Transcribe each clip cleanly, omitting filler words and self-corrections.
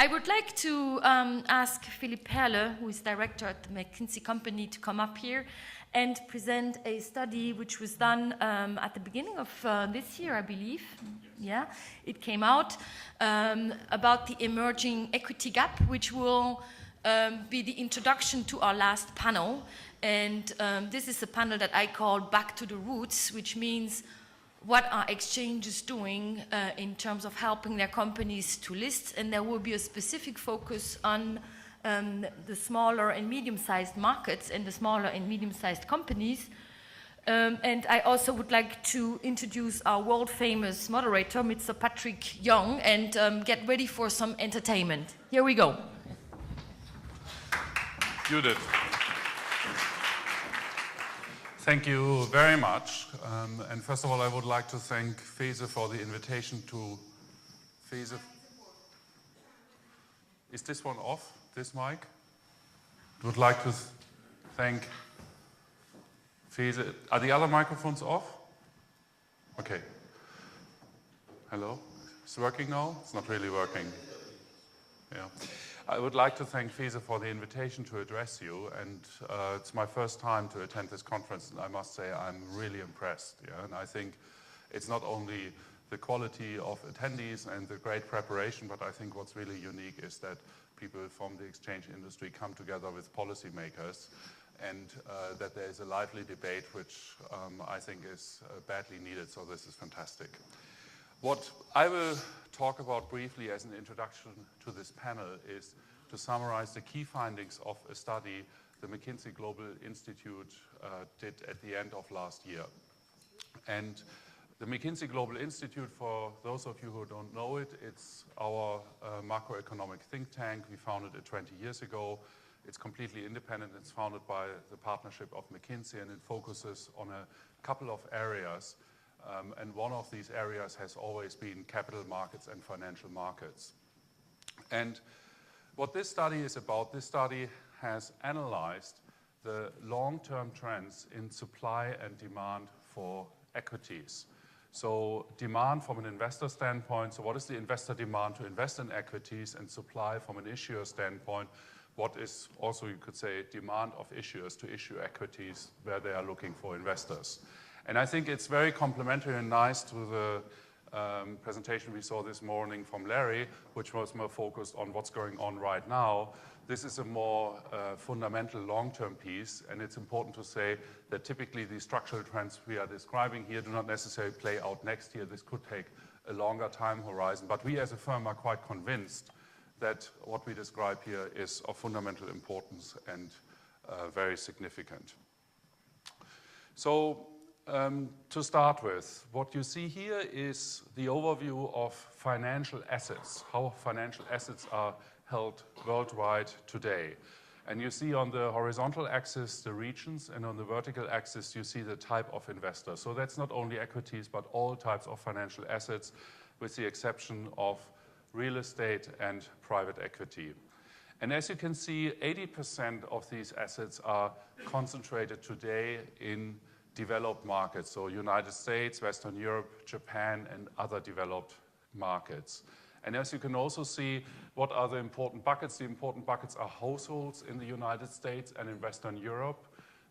I would like to ask Philippe Perle, who is director at the McKinsey company, to come up here and present a study which was done at the beginning of this year, I believe. Yeah, it came out about the emerging equity gap, which will be the introduction to our last panel. And this is a panel that I call Back to the Roots, which means what are exchanges doing in terms of helping their companies to list, and there will be a specific focus on the smaller and medium-sized markets and the smaller and medium-sized companies. And I also would like to introduce our world-famous moderator, Mr. Patrick Young, and get ready for some entertainment. Here we go. Judith. Thank you very much. And first of all, I would like to thank FESE for the invitation to FESE. Is this one off, this mic? I would like to thank FESE. Are the other microphones off? Okay. Hello? It's working now? It's not really working. Yeah. I would like to thank FESE for the invitation to address you, and it's my first time to attend this conference, and I must say I'm really impressed. Yeah? And I think it's not only the quality of attendees and the great preparation, but I think what's really unique is that people from the exchange industry come together with policymakers, and that there is a lively debate, which I think is badly needed, so this is fantastic. What I will talk about briefly as an introduction to this panel is to summarize the key findings of a study the McKinsey Global Institute did at the end of last year. And the McKinsey Global Institute, for those of you who don't know it, it's our macroeconomic think tank. We founded it 20 years ago. It's completely independent. It's founded by the partnership of McKinsey, and it focuses on a couple of areas. And one of these areas has always been capital markets and financial markets. And what this study is about, this study has analyzed the long-term trends in supply and demand for equities. So demand from an investor standpoint, so what is the investor demand to invest in equities, and supply from an issuer standpoint, what is also, you could say, demand of issuers to issue equities where they are looking for investors. And I think it's very complementary and nice to the presentation we saw this morning from Larry, which was more focused on what's going on right now. This is a more fundamental long-term piece, and it's important to say that typically the structural trends we are describing here do not necessarily play out next year. This could take a longer time horizon, but we as a firm are quite convinced that what we describe here is of fundamental importance and very significant. So to start with, what you see here is the overview of financial assets, how financial assets are held worldwide today. And you see on the horizontal axis the regions, and on the vertical axis you see the type of investor. So that's not only equities, but all types of financial assets, with the exception of real estate and private equity. And as you can see, 80% of these assets are concentrated today in developed markets, so United States, Western Europe, Japan, and other developed markets. And as you can also see, what are the important buckets? The important buckets are households in the United States and in Western Europe,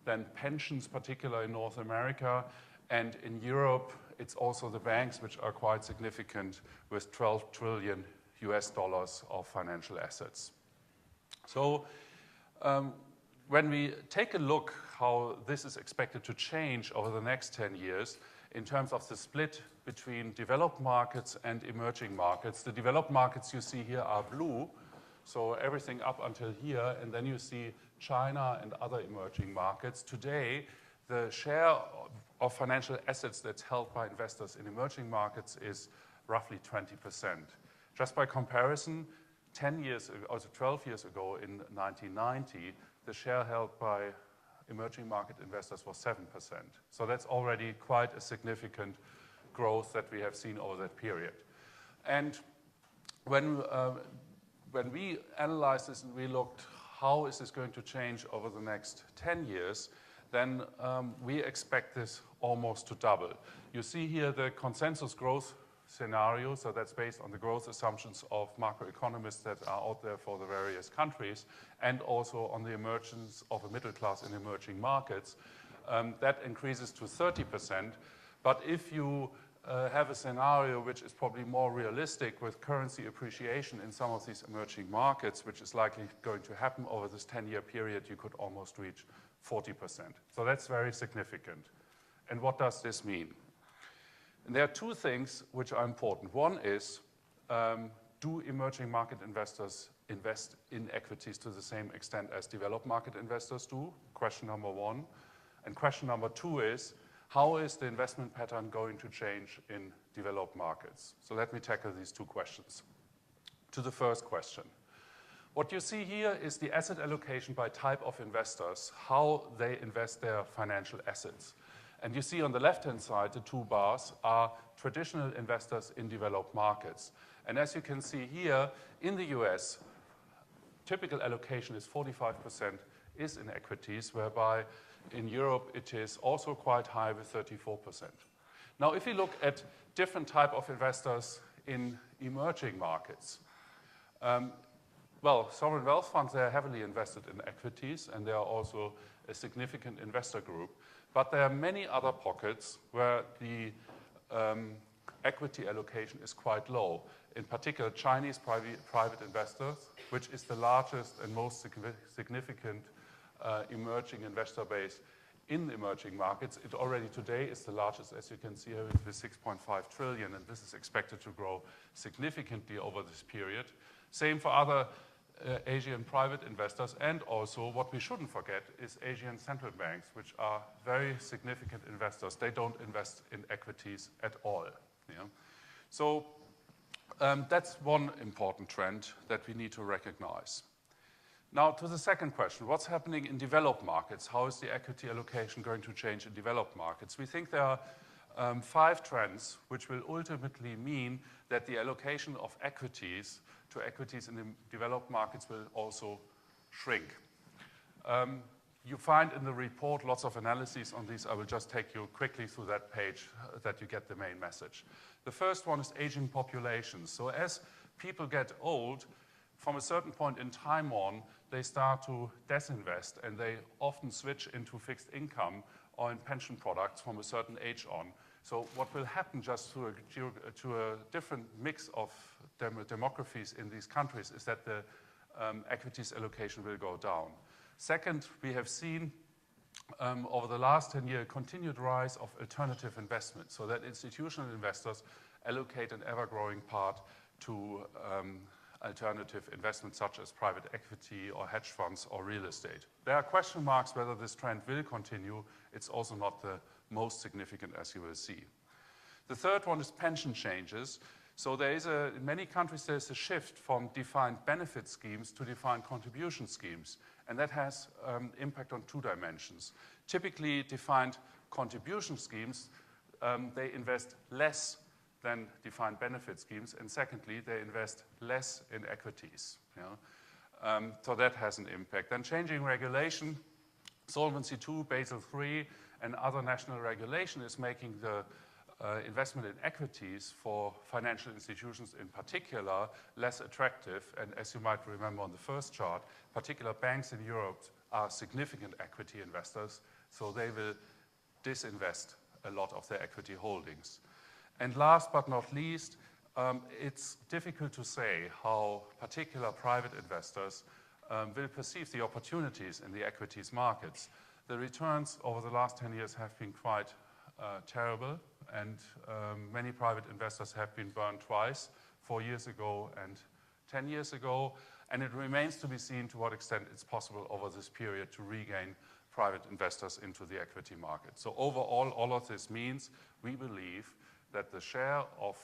then pensions, particularly in North America, and in Europe, it's also the banks, which are quite significant, with $12 trillion of financial assets. So when we take a look how this is expected to change over the next 10 years in terms of the split between developed markets and emerging markets, the developed markets you see here are blue, so everything up until here, and then you see China and other emerging markets. Today, the share of financial assets that's held by investors in emerging markets is roughly 20%. Just by comparison, 10 years ago, also 12 years ago in 1990, the share held by emerging market investors was 7%. So that's already quite a significant growth that we have seen over that period. And when we analyzed this and we looked how is this going to change over the next 10 years, then we expect this almost to double. You see here the consensus growth scenario, so that's based on the growth assumptions of macroeconomists that are out there for the various countries, and also on the emergence of a middle class in emerging markets, that increases to 30%. But if you have a scenario which is probably more realistic with currency appreciation in some of these emerging markets, which is likely going to happen over this 10-year period, you could almost reach 40%. So that's very significant. And what does this mean? And there are two things which are important. One is, do emerging market investors invest in equities to the same extent as developed market investors do? Question number one. And question number two is, how is the investment pattern going to change in developed markets? So let me tackle these two questions. To the first question. What you see here is the asset allocation by type of investors, how they invest their financial assets. And you see on the left-hand side, the two bars are traditional investors in developed markets. And as you can see here, in the US, typical allocation is 45% is in equities, whereby in Europe it is also quite high with 34%. Now, if you look at different type of investors in emerging markets, well, sovereign wealth funds, they're heavily invested in equities, and they are also a significant investor group. But there are many other pockets where the equity allocation is quite low. In particular, Chinese private investors, which is the largest and most significant emerging investor base in the emerging markets. It already today is the largest, as you can see here, with 6.5 trillion, and this is expected to grow significantly over this period. Same for other Asian private investors, and also what we shouldn't forget is Asian central banks, which are very significant investors. They don't invest in equities at all. Yeah? So that's one important trend that we need to recognize. Now to the second question, what's happening in developed markets? How is the equity allocation going to change in developed markets? We think there are 5 trends which will ultimately mean that the allocation of equities to equities in the developed markets will also shrink. You find in the report lots of analyses on these. I will just take you quickly through that page that you get the main message. The first one is aging populations. So as people get old, from a certain point in time on, they start to disinvest, and they often switch into fixed income or in pension products from a certain age on. So what will happen just to a different mix of demographies in these countries is that the equities allocation will go down. Second, we have seen over the last 10 years a continued rise of alternative investments, so that institutional investors allocate an ever-growing part to alternative investments such as private equity or hedge funds or real estate. There are question marks whether this trend will continue. It's also not the most significant, as you will see. The third one is pension changes. So there is in many countries there's a shift from defined benefit schemes to defined contribution schemes, and that has impact on 2 dimensions. Typically defined contribution schemes, they invest less than defined benefit schemes, and secondly, they invest less in equities. You know? So that has an impact. Then changing regulation, Solvency II, Basel III, and other national regulation is making the investment in equities for financial institutions in particular less attractive. And as you might remember on the first chart, particular banks in Europe are significant equity investors, so they will disinvest a lot of their equity holdings. And last but not least, it's difficult to say how particular private investors will perceive the opportunities in the equities markets. The returns over the last 10 years have been quite terrible, and many private investors have been burned twice, 4 years ago and 10 years ago, and it remains to be seen to what extent it's possible over this period to regain private investors into the equity market. So overall, all of this means we believe that the share of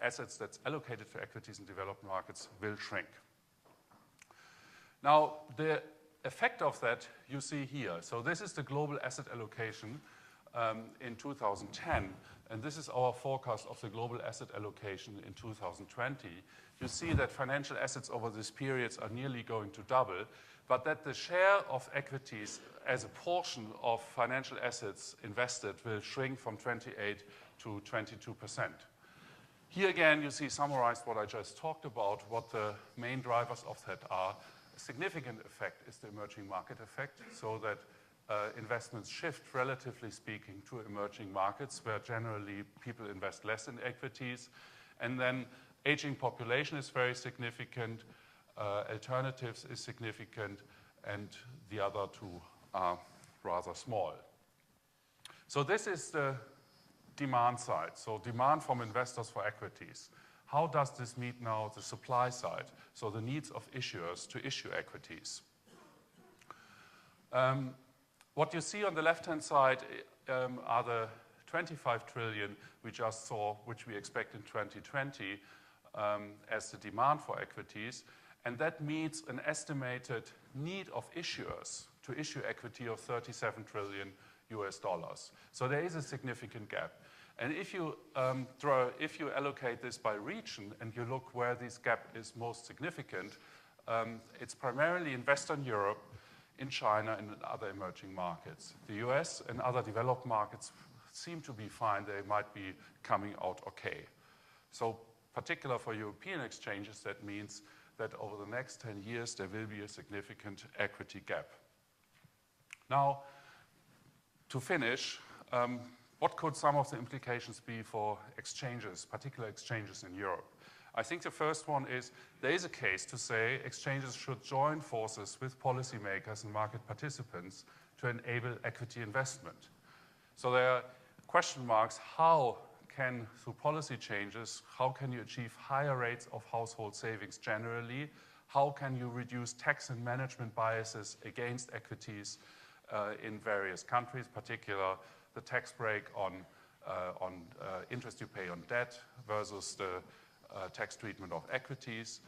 assets that's allocated to equities in developed markets will shrink. Now, the effect of that you see here. So this is the global asset allocation in 2010, and this is our forecast of the global asset allocation in 2020. You see that financial assets over these periods are nearly going to double, but that the share of equities as a portion of financial assets invested will shrink from 28% to 22%. Here again, you see summarized what I just talked about, what the main drivers of that are. A significant effect is the emerging market effect, so that investments shift, relatively speaking, to emerging markets, where generally people invest less in equities. And then aging population is very significant, alternatives is significant, and the other two are rather small. So this is the demand side, so demand from investors for equities. How does this meet now the supply side, so the needs of issuers to issue equities? What you see on the left-hand side are the 25 trillion we just saw, which we expect in 2020 as the demand for equities, and that meets an estimated need of issuers to issue equity of $37 trillion US. So there is a significant gap. And if you allocate this by region and you look where this gap is most significant, it's primarily in Western Europe, in China, and in other emerging markets. The US and other developed markets seem to be fine. They might be coming out okay. So particular for European exchanges, that means that over the next 10 years, there will be a significant equity gap. Now, to finish, what could some of the implications be for exchanges, particular exchanges in Europe? I think the first one is there is a case to say exchanges should join forces with policymakers and market participants to enable equity investment. So there are question marks: how can, through policy changes, how can you achieve higher rates of household savings generally? How can you reduce tax and management biases against equities in various countries, particularly the tax break on interest you pay on debt versus the tax treatment of equities.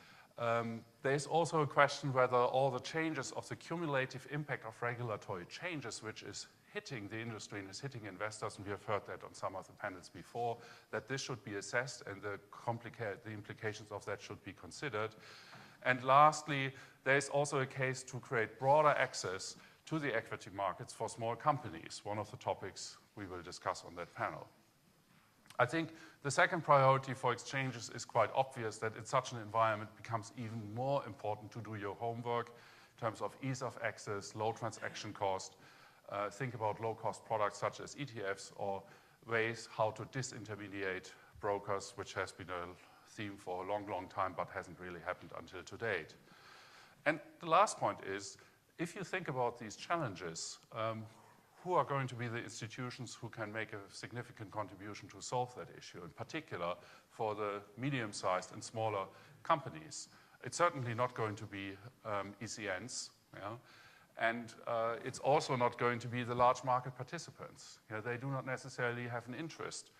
There's also a question whether all the changes of the cumulative impact of regulatory changes, which is hitting the industry and is hitting investors, and we have heard that on some of the panels before, that this should be assessed and the implications of that should be considered. And lastly, there's also a case to create broader access to the equity markets for small companies, one of the topics we will discuss on that panel. I think the second priority for exchanges is quite obvious, that in such an environment it becomes even more important to do your homework in terms of ease of access, low transaction cost. Think about low-cost products such as ETFs, or ways how to disintermediate brokers, which has been a theme for a long, long time but hasn't really happened until to date. And the last point is, if you think about these challenges, who are going to be the institutions who can make a significant contribution to solve that issue, in particular for the medium-sized and smaller companies? It's certainly not going to be ECNs, yeah? And it's also not going to be the large market participants. You know, they do not necessarily have an interest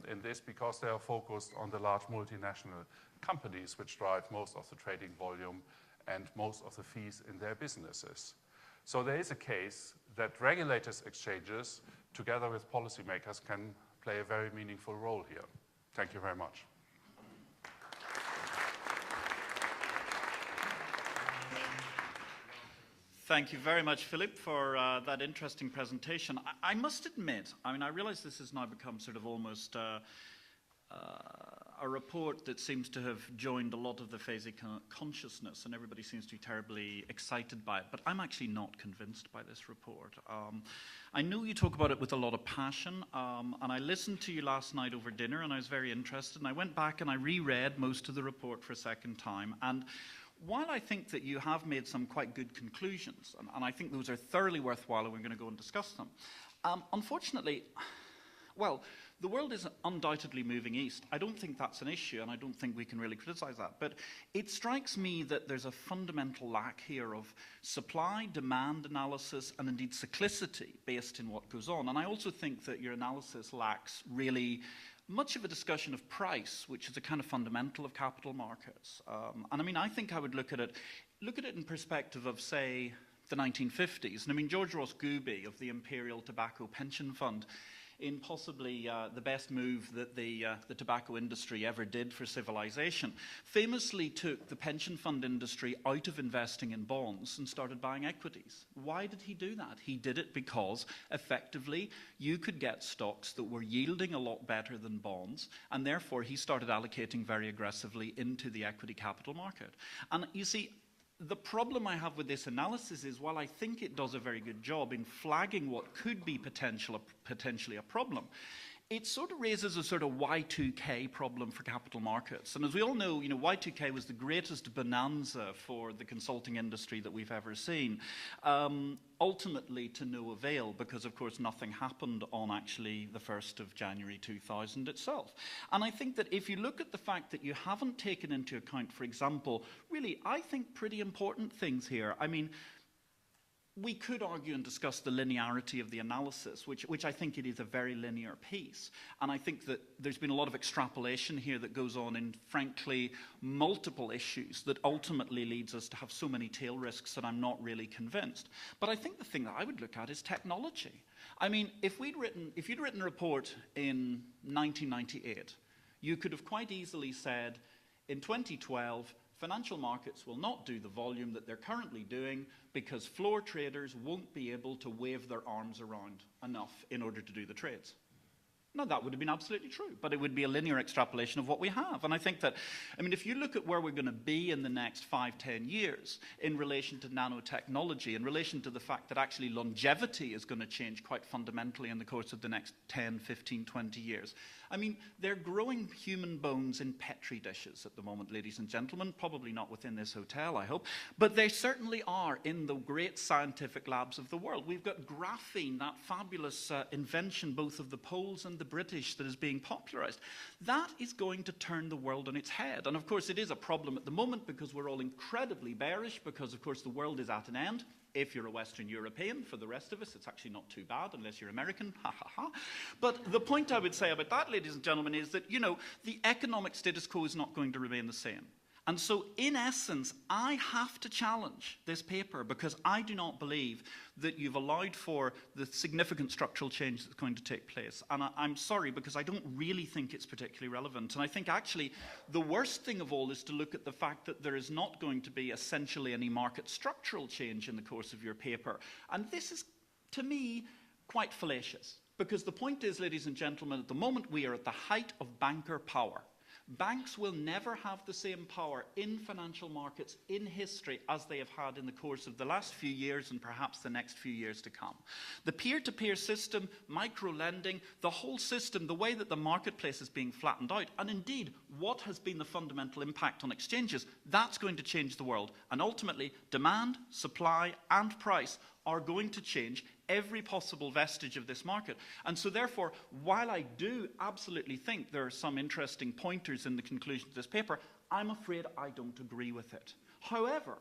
in this, because they are focused on the large multinational companies which drive most of the trading volume and most of the fees in their businesses. So there is a case that regulators' exchanges, together with policymakers, can play a very meaningful role here. Thank you very much. Thank you very much, Philip, for that interesting presentation. I must admit, I mean, I realize this has now become sort of almost a report that seems to have joined a lot of the phase consciousness, and everybody seems to be terribly excited by it, but I'm actually not convinced by this report. I know you talk about it with a lot of passion, and I listened to you last night over dinner, and I was very interested, and I went back and I reread most of the report for a second time, and while I think that you have made some quite good conclusions, and I think those are thoroughly worthwhile, and we're going to go and discuss them, unfortunately, well, the world is undoubtedly moving east. I don't think that's an issue, and I don't think we can really criticize that. But it strikes me that there's a fundamental lack here of supply, demand analysis, and indeed cyclicity based in what goes on. And I also think that your analysis lacks really much of a discussion of price, which is a kind of fundamental of capital markets. And I mean, I think I would look at it in perspective of, say, the 1950s. And I mean, George Ross Gooby of the Imperial Tobacco Pension Fund, in possibly the best move that the tobacco industry ever did for civilization, famously took the pension fund industry out of investing in bonds and started buying equities. Why did he do that? He did it because, effectively, you could get stocks that were yielding a lot better than bonds, and therefore he started allocating very aggressively into the equity capital market. And you see, the problem I have with this analysis is, while I think it does a very good job in flagging what could be potentially a problem, it sort of raises a sort of Y2K problem for capital markets. And as we all know, Y2K was the greatest bonanza for the consulting industry that we've ever seen, ultimately to no avail, because of course nothing happened on actually the 1st of January 2000 itself. And I think that if you look at the fact that you haven't taken into account, for example, really, I think pretty important things here. I mean, we could argue and discuss the linearity of the analysis, which I think it is a very linear piece. And I think that there's been a lot of extrapolation here that goes on in, frankly, multiple issues that ultimately leads us to have so many tail risks that I'm not really convinced. But I think the thing that I would look at is technology. I mean, if you'd written a report in 1998, you could have quite easily said, in 2012, financial markets will not do the volume that they're currently doing because floor traders won't be able to wave their arms around enough in order to do the trades. No, that would have been absolutely true, but it would be a linear extrapolation of what we have. And I think that, I mean, if you look at where we're going to be in the next 5, 10 years in relation to nanotechnology, in relation to the fact that actually longevity is going to change quite fundamentally in the course of the next 10, 15, 20 years. I mean, they're growing human bones in Petri dishes at the moment, ladies and gentlemen, probably not within this hotel, I hope, but they certainly are in the great scientific labs of the world. We've got graphene, that fabulous invention both of the Poles and the British that is being popularized. That is going to turn the world on its head. And of course, it is a problem at the moment because we're all incredibly bearish because, of course, the world is at an end. If you're a Western European, for the rest of us, it's actually not too bad unless you're American, ha ha ha. But the point I would say about that, ladies and gentlemen, is that, the economic status quo is not going to remain the same. And so, in essence, I have to challenge this paper because I do not believe that you've allowed for the significant structural change that's going to take place. And I'm sorry, because I don't really think it's particularly relevant. And I think actually the worst thing of all is to look at the fact that there is not going to be essentially any market structural change in the course of your paper. And this is, to me, quite fallacious. Because the point is, ladies and gentlemen, at the moment we are at the height of banker power. Banks will never have the same power in financial markets in history as they have had in the course of the last few years and perhaps the next few years to come. The peer-to-peer system, micro-lending, the whole system, the way that the marketplace is being flattened out, and indeed what has been the fundamental impact on exchanges, that's going to change the world. And ultimately, demand, supply, and price are going to change every possible vestige of this market. And so therefore, while I do absolutely think there are some interesting pointers in the conclusion of this paper, I'm afraid I don't agree with it. However,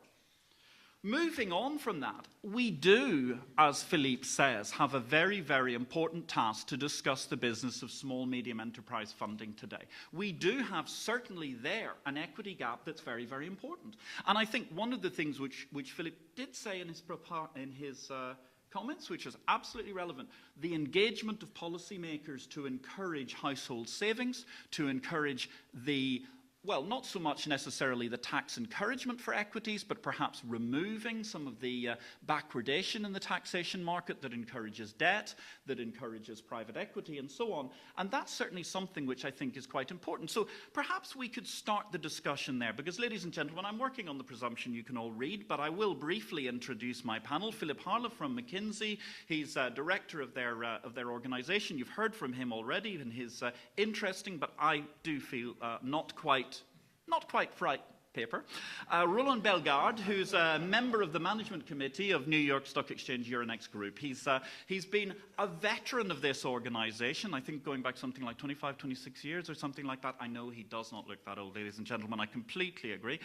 moving on from that, we do, as Philippe says, have a very, very important task to discuss the business of small, medium enterprise funding today. We do have certainly there an equity gap that's very, very important. And I think one of the things which Philippe did say in his comments, which is absolutely relevant, the engagement of policymakers to encourage household savings, to encourage the, well, not so much necessarily the tax encouragement for equities, but perhaps removing some of the backwardation in the taxation market that encourages debt, that encourages private equity, and so on. And that's certainly something which I think is quite important. So perhaps we could start the discussion there, because, ladies and gentlemen, I'm working on the presumption you can all read, but I will briefly introduce my panel. Philip Harlow from McKinsey. He's director of their organization. You've heard from him already in his interesting, but I do feel not quite right paper. Roland Bellegarde, who's a member of the management committee of New York Stock Exchange Euronext Group. He's been a veteran of this organization, I think going back something like 25, 26 years or something like that. I know he does not look that old, ladies and gentlemen. I completely agree.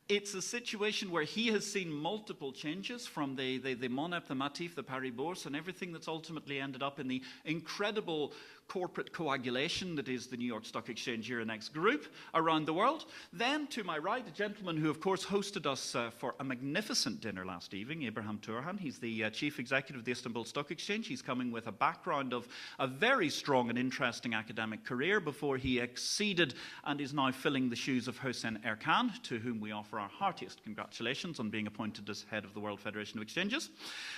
It's a situation where he has seen multiple changes from the Monep, the Matif, the Paris Bourse, and everything that's ultimately ended up in the incredible corporate coagulation that is the New York Stock Exchange Euronext Group around the world. Then to my right, a gentleman who of course hosted us for a magnificent dinner last evening, Abraham Turhan. He's the Chief Executive of the Istanbul Stock Exchange. He's coming with a background of a very strong and interesting academic career before he acceded and is now filling the shoes of Hossein Erkan, to whom we offer our heartiest congratulations on being appointed as head of the World Federation of Exchanges.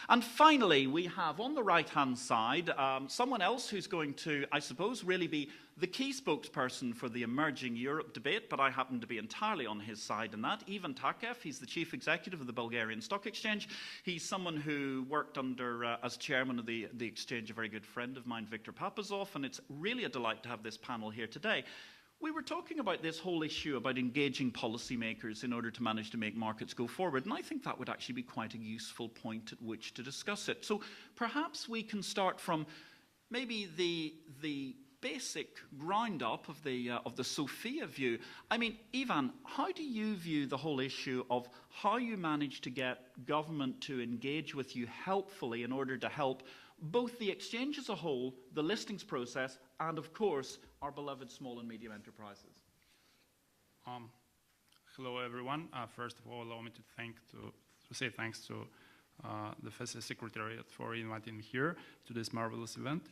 And finally, we have on the right-hand side someone else who's going to, I suppose, really be the key spokesperson for the emerging Europe debate, but I happen to be entirely on his side in that. Ivan Takev, he's the chief executive of the Bulgarian Stock Exchange. He's someone who worked under, as chairman of the exchange, a very good friend of mine, Viktor Papazov, and it's really a delight to have this panel here today. We were talking about this whole issue about engaging policymakers in order to manage to make markets go forward, and I think that would actually be quite a useful point at which to discuss it. So perhaps we can start from maybe the basic ground up of the Sophia view. I mean, Ivan, how do you view the whole issue of how you manage to get government to engage with you helpfully in order to help both the exchange as a whole, the listings process, and of course, our beloved small and medium enterprises? Hello, everyone. First of all, allow me to say thanks to the FESA Secretariat for inviting me here to this marvelous event.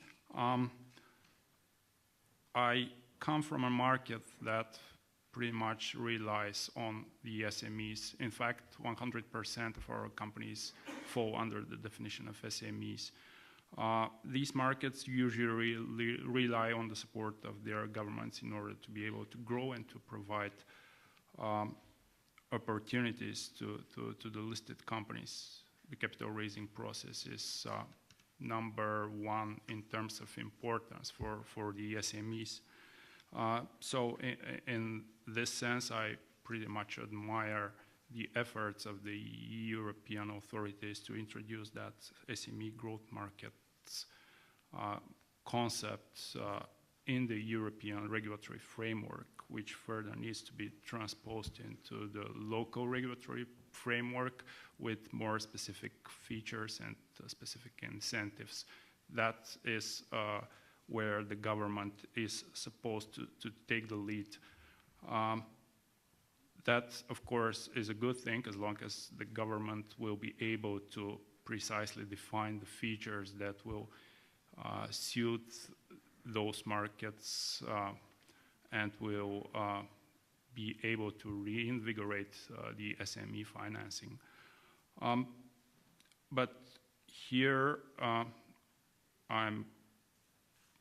I come from a market that pretty much relies on the SMEs. In fact, 100% of our companies fall under the definition of SMEs. These markets usually rely on the support of their governments in order to be able to grow and to provide opportunities to the listed companies. The capital raising process is number one in terms of importance for the SMEs. So in this sense, I pretty much admire the efforts of the European authorities to introduce that SME growth markets concept in the European regulatory framework, which further needs to be transposed into the local regulatory framework with more specific features and specific incentives. That is where the government is supposed to take the lead. That, of course, is a good thing as long as the government will be able to precisely define the features that will suit those markets and will be able to reinvigorate the SME financing. But here I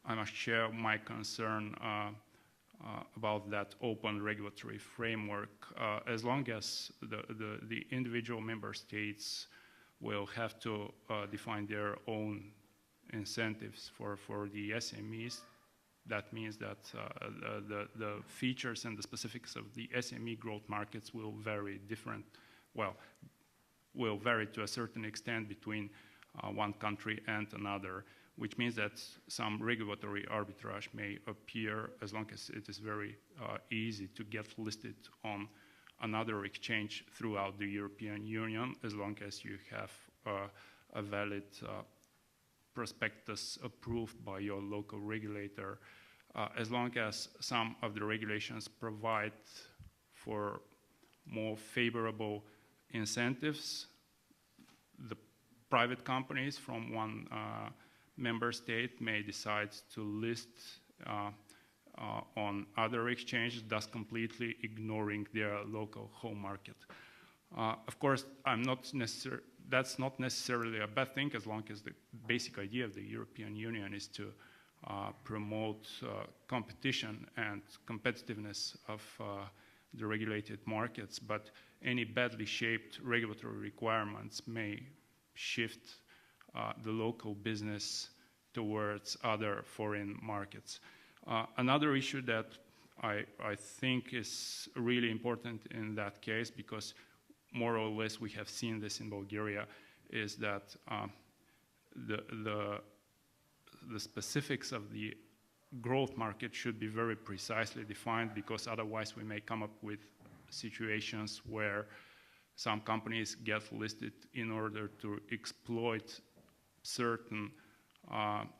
must share my concern about that open regulatory framework. As long as the individual member states will have to define their own incentives for the SMEs, that means that the features and the specifics of the SME growth markets will vary will vary to a certain extent between one country and another, which means that some regulatory arbitrage may appear as long as it is very easy to get listed on another exchange throughout the European Union, as long as you have a valid prospectus approved by your local regulator, as long as some of the regulations provide for more favorable incentives. The private companies from one member state may decide to list on other exchanges, thus completely ignoring their local home market. Of course, that's not necessarily a bad thing, as long as the basic idea of the European Union is to promote competition and competitiveness of the regulated markets, but any badly shaped regulatory requirements may shift the local business towards other foreign markets. Another issue that I think is really important in that case, because more or less we have seen this in Bulgaria, is that the specifics of the growth market should be very precisely defined, because otherwise we may come up with situations where some companies get listed in order to exploit certain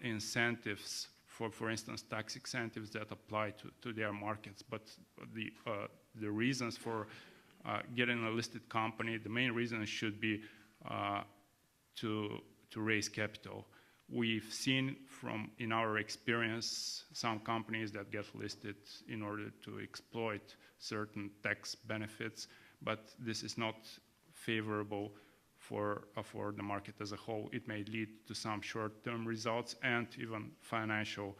incentives for instance, tax incentives that apply to their markets. But the reasons for getting a listed company, the main reason should be to raise capital. We've seen in our experience, some companies that get listed in order to exploit certain tax benefits, but this is not favorable for the market as a whole. It may lead to some short-term results and even financial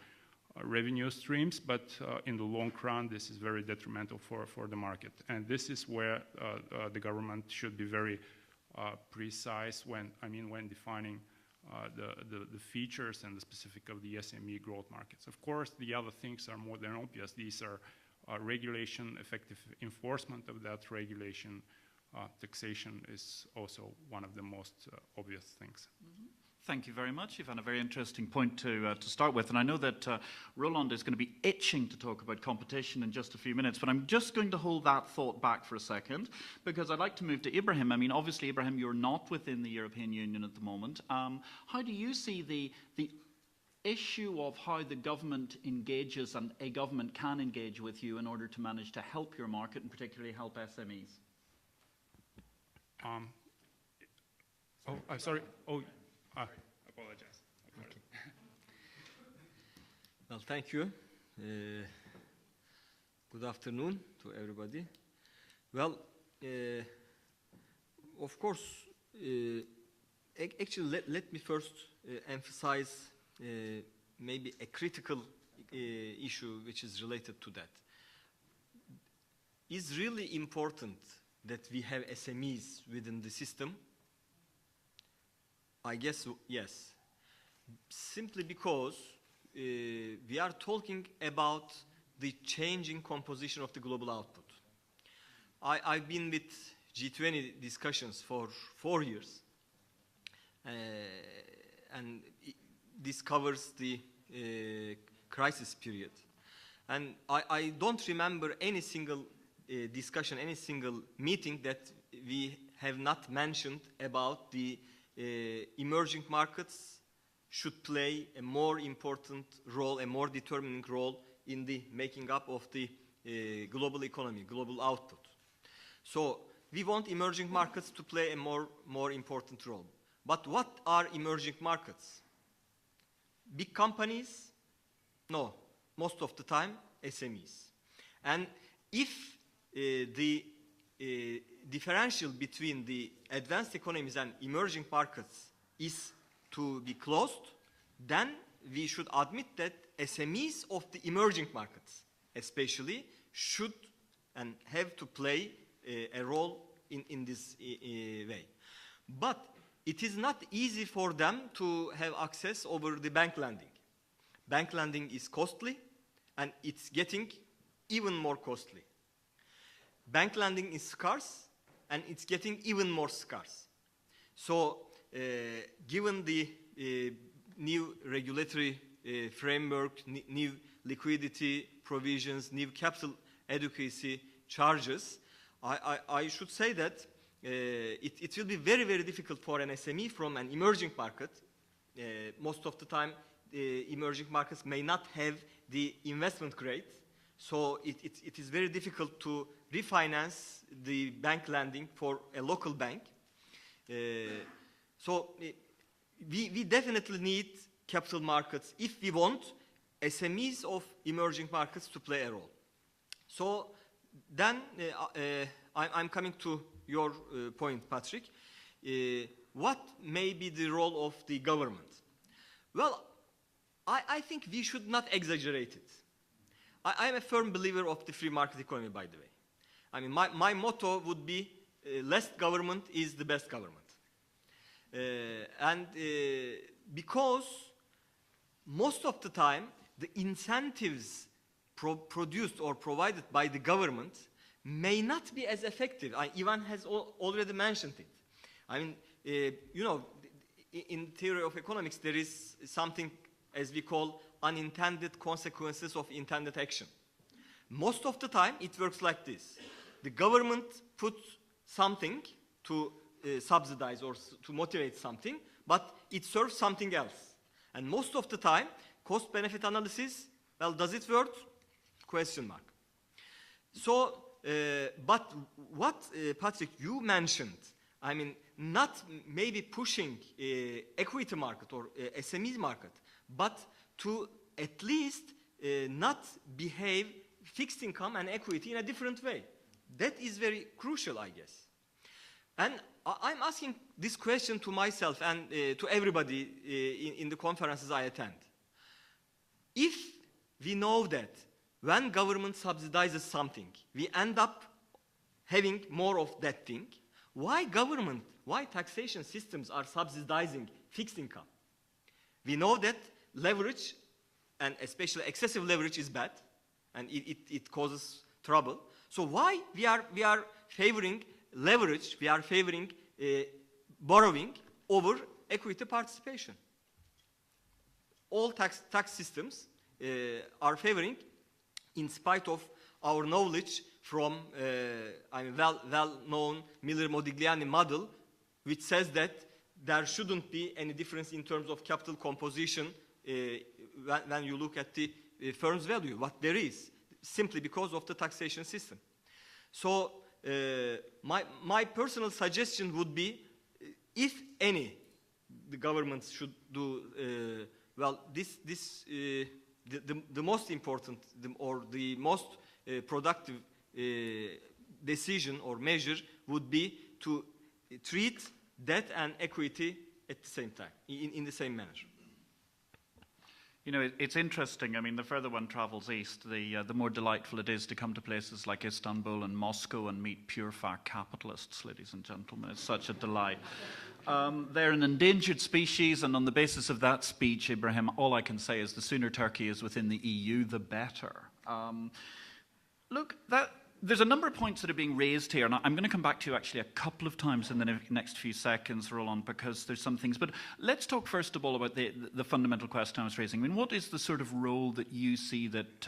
revenue streams, but in the long run, this is very detrimental for the market. And this is where the government should be very precise when defining the features and the specific of the SME growth markets. Of course, the other things are more than obvious. These are regulation, effective enforcement of that regulation. Taxation is also one of the most obvious things. Mm-hmm. Thank you very much. Ivan, a very interesting point to start with. And I know that Roland is going to be itching to talk about competition in just a few minutes, but I'm just going to hold that thought back for a second, because I'd like to move to Ibrahim. I mean, obviously, Ibrahim, you're not within the European Union at the moment. How do you see the issue of how the government engages and a government can engage with you in order to manage to help your market and particularly help SMEs? I'm sorry. I apologize. Okay. Well, thank you. Good afternoon to everybody. Well, of course, actually, let me first emphasize maybe a critical issue which is related to that. It's really important that we have SMEs within the system. I guess yes. Simply because we are talking about the changing composition of the global output. I've been with G20 discussions for 4 years. And this covers the crisis period. And I don't remember any single discussion, any single meeting that we have not mentioned about the emerging markets should play a more important role, a more determining role in the making up of the global economy, global output. So we want emerging markets to play a more important role. But what are emerging markets? Big companies? No, most of the time SMEs. And if the differential between the advanced economies and emerging markets is to be closed, then we should admit that SMEs of the emerging markets especially should and have to play a role in this way. But it is not easy for them to have access over the bank lending. Bank lending is costly and it's getting even more costly. Bank lending is scarce and it's getting even more scarce. So given the new regulatory framework, new liquidity provisions, new capital adequacy charges, I should say that it will be very, very difficult for an SME from an emerging market. Most of the time, emerging markets may not have the investment grade. So it is very difficult to refinance the bank lending for a local bank. So we definitely need capital markets if we want SMEs of emerging markets to play a role. So then I'm coming to your point, Patrick. What may be the role of the government? Well, I think we should not exaggerate it. I'm a firm believer of the free market economy, by the way. I mean, my motto would be less government is the best government. Because most of the time, the incentives produced or provided by the government may not be as effective. Ivan has already mentioned it. I mean, you know, in theory of economics, there is something as we call unintended consequences of intended action. Most of the time, it works like this. The government puts something to subsidize or to motivate something, but it serves something else. And most of the time, cost-benefit analysis. Well, does it work? Question mark. So, but what, Patrick, you mentioned, I mean, not maybe pushing equity market or SMEs market, but to at least not behave fixed income and equity in a different way. That is very crucial, I guess. And I'm asking this question to myself and to everybody in the conferences I attend. If we know that when government subsidizes something, we end up having more of that thing, why taxation systems are subsidizing fixed income? We know that leverage, and especially excessive leverage, is bad, and it causes trouble. So why we are favoring leverage, we are favoring borrowing over equity participation? All tax systems are favoring, in spite of our knowledge from well-known Miller-Modigliani model, which says that there shouldn't be any difference in terms of capital composition when you look at the firm's value, what there is, simply because of the taxation system. So my personal suggestion would be, if any, the governments should do, the most important or the most productive decision or measure would be to treat debt and equity at the same time, in the same manner. You know, it's interesting. I mean, the further one travels east, the more delightful it is to come to places like Istanbul and Moscow and meet pure fat capitalists, ladies and gentlemen. It's such a delight. They're an endangered species, and on the basis of that speech, Ibrahim, all I can say is the sooner Turkey is within the EU, the better. Look, there's a number of points that are being raised here, and I'm going to come back to you actually a couple of times in the next few seconds, Roland, because there's some things. But let's talk first of all about the fundamental question I was raising. I mean, what is the sort of role that you see that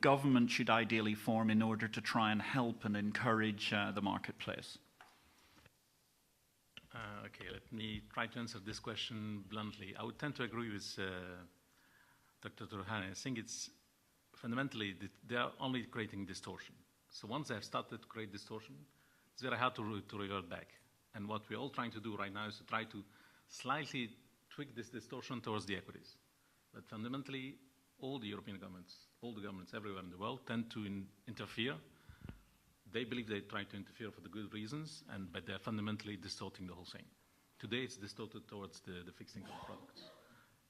government should ideally form in order to try and help and encourage the marketplace? Okay, let me try to answer this question bluntly. I would tend to agree with Dr. Turhani. I think it's fundamentally they are only creating distortion. So once they have started to create distortion, it's very hard to revert back. And what we're all trying to do right now is to try to slightly tweak this distortion towards the equities. But fundamentally, all the European governments, all the governments everywhere in the world tend to interfere. They believe they try to interfere for the good reasons, but they're fundamentally distorting the whole thing. Today, it's distorted towards the fixed income products.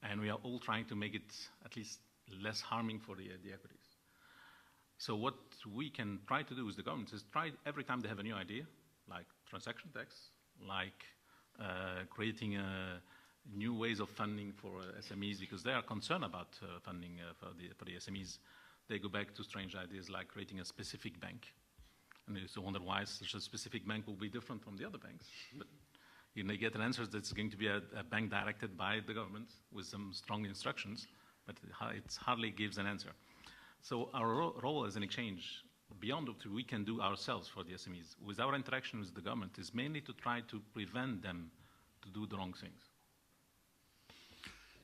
And we are all trying to make it at least less harming for the equities. So what we can try to do with the governments is try every time they have a new idea, like transaction tax, like creating new ways of funding for SMEs, because they are concerned about funding for the SMEs. They go back to strange ideas like creating a specific bank. And they used to wonder why such a specific bank will be different from the other banks. But you may get an answer that it's going to be a bank directed by the government with some strong instructions, but it hardly gives an answer. So our role as an exchange, beyond what we can do ourselves for the SMEs, with our interaction with the government, is mainly to try to prevent them to do the wrong things.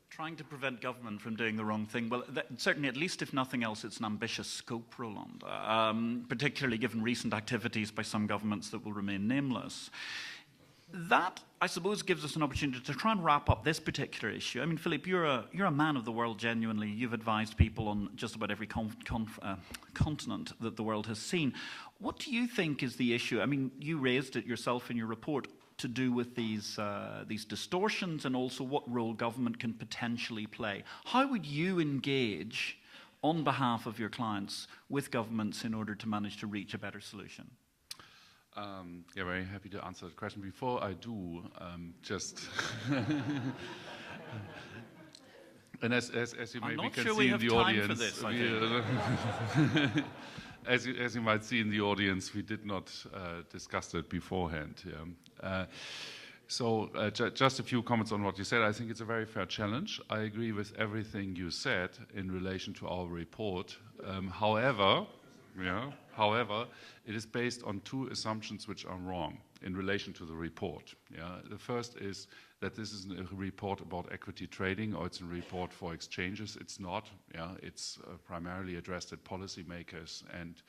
Trying to prevent government from doing the wrong thing, well, certainly, at least if nothing else, it's an ambitious scope, Roland, particularly given recent activities by some governments that will remain nameless. That, I suppose, gives us an opportunity to try and wrap up this particular issue. I mean, Philippe, you're a man of the world, genuinely. You've advised people on just about every continent that the world has seen. What do you think is the issue? I mean, you raised it yourself in your report, to do with these distortions, and also what role government can potentially play. How would you engage on behalf of your clients with governments in order to manage to reach a better solution? Yeah, very happy to answer that question. Before I do, just and as you maybe can see in the audience, as you might see in the audience, we did not discuss it beforehand. Yeah. Just a few comments on what you said. I think it's a very fair challenge. I agree with everything you said in relation to our report. However, it is based on two assumptions which are wrong. in relation to the report. Yeah? The first is that this isn't a report about equity trading, or it's a report for exchanges. It's not. Yeah? It's primarily addressed at policymakers and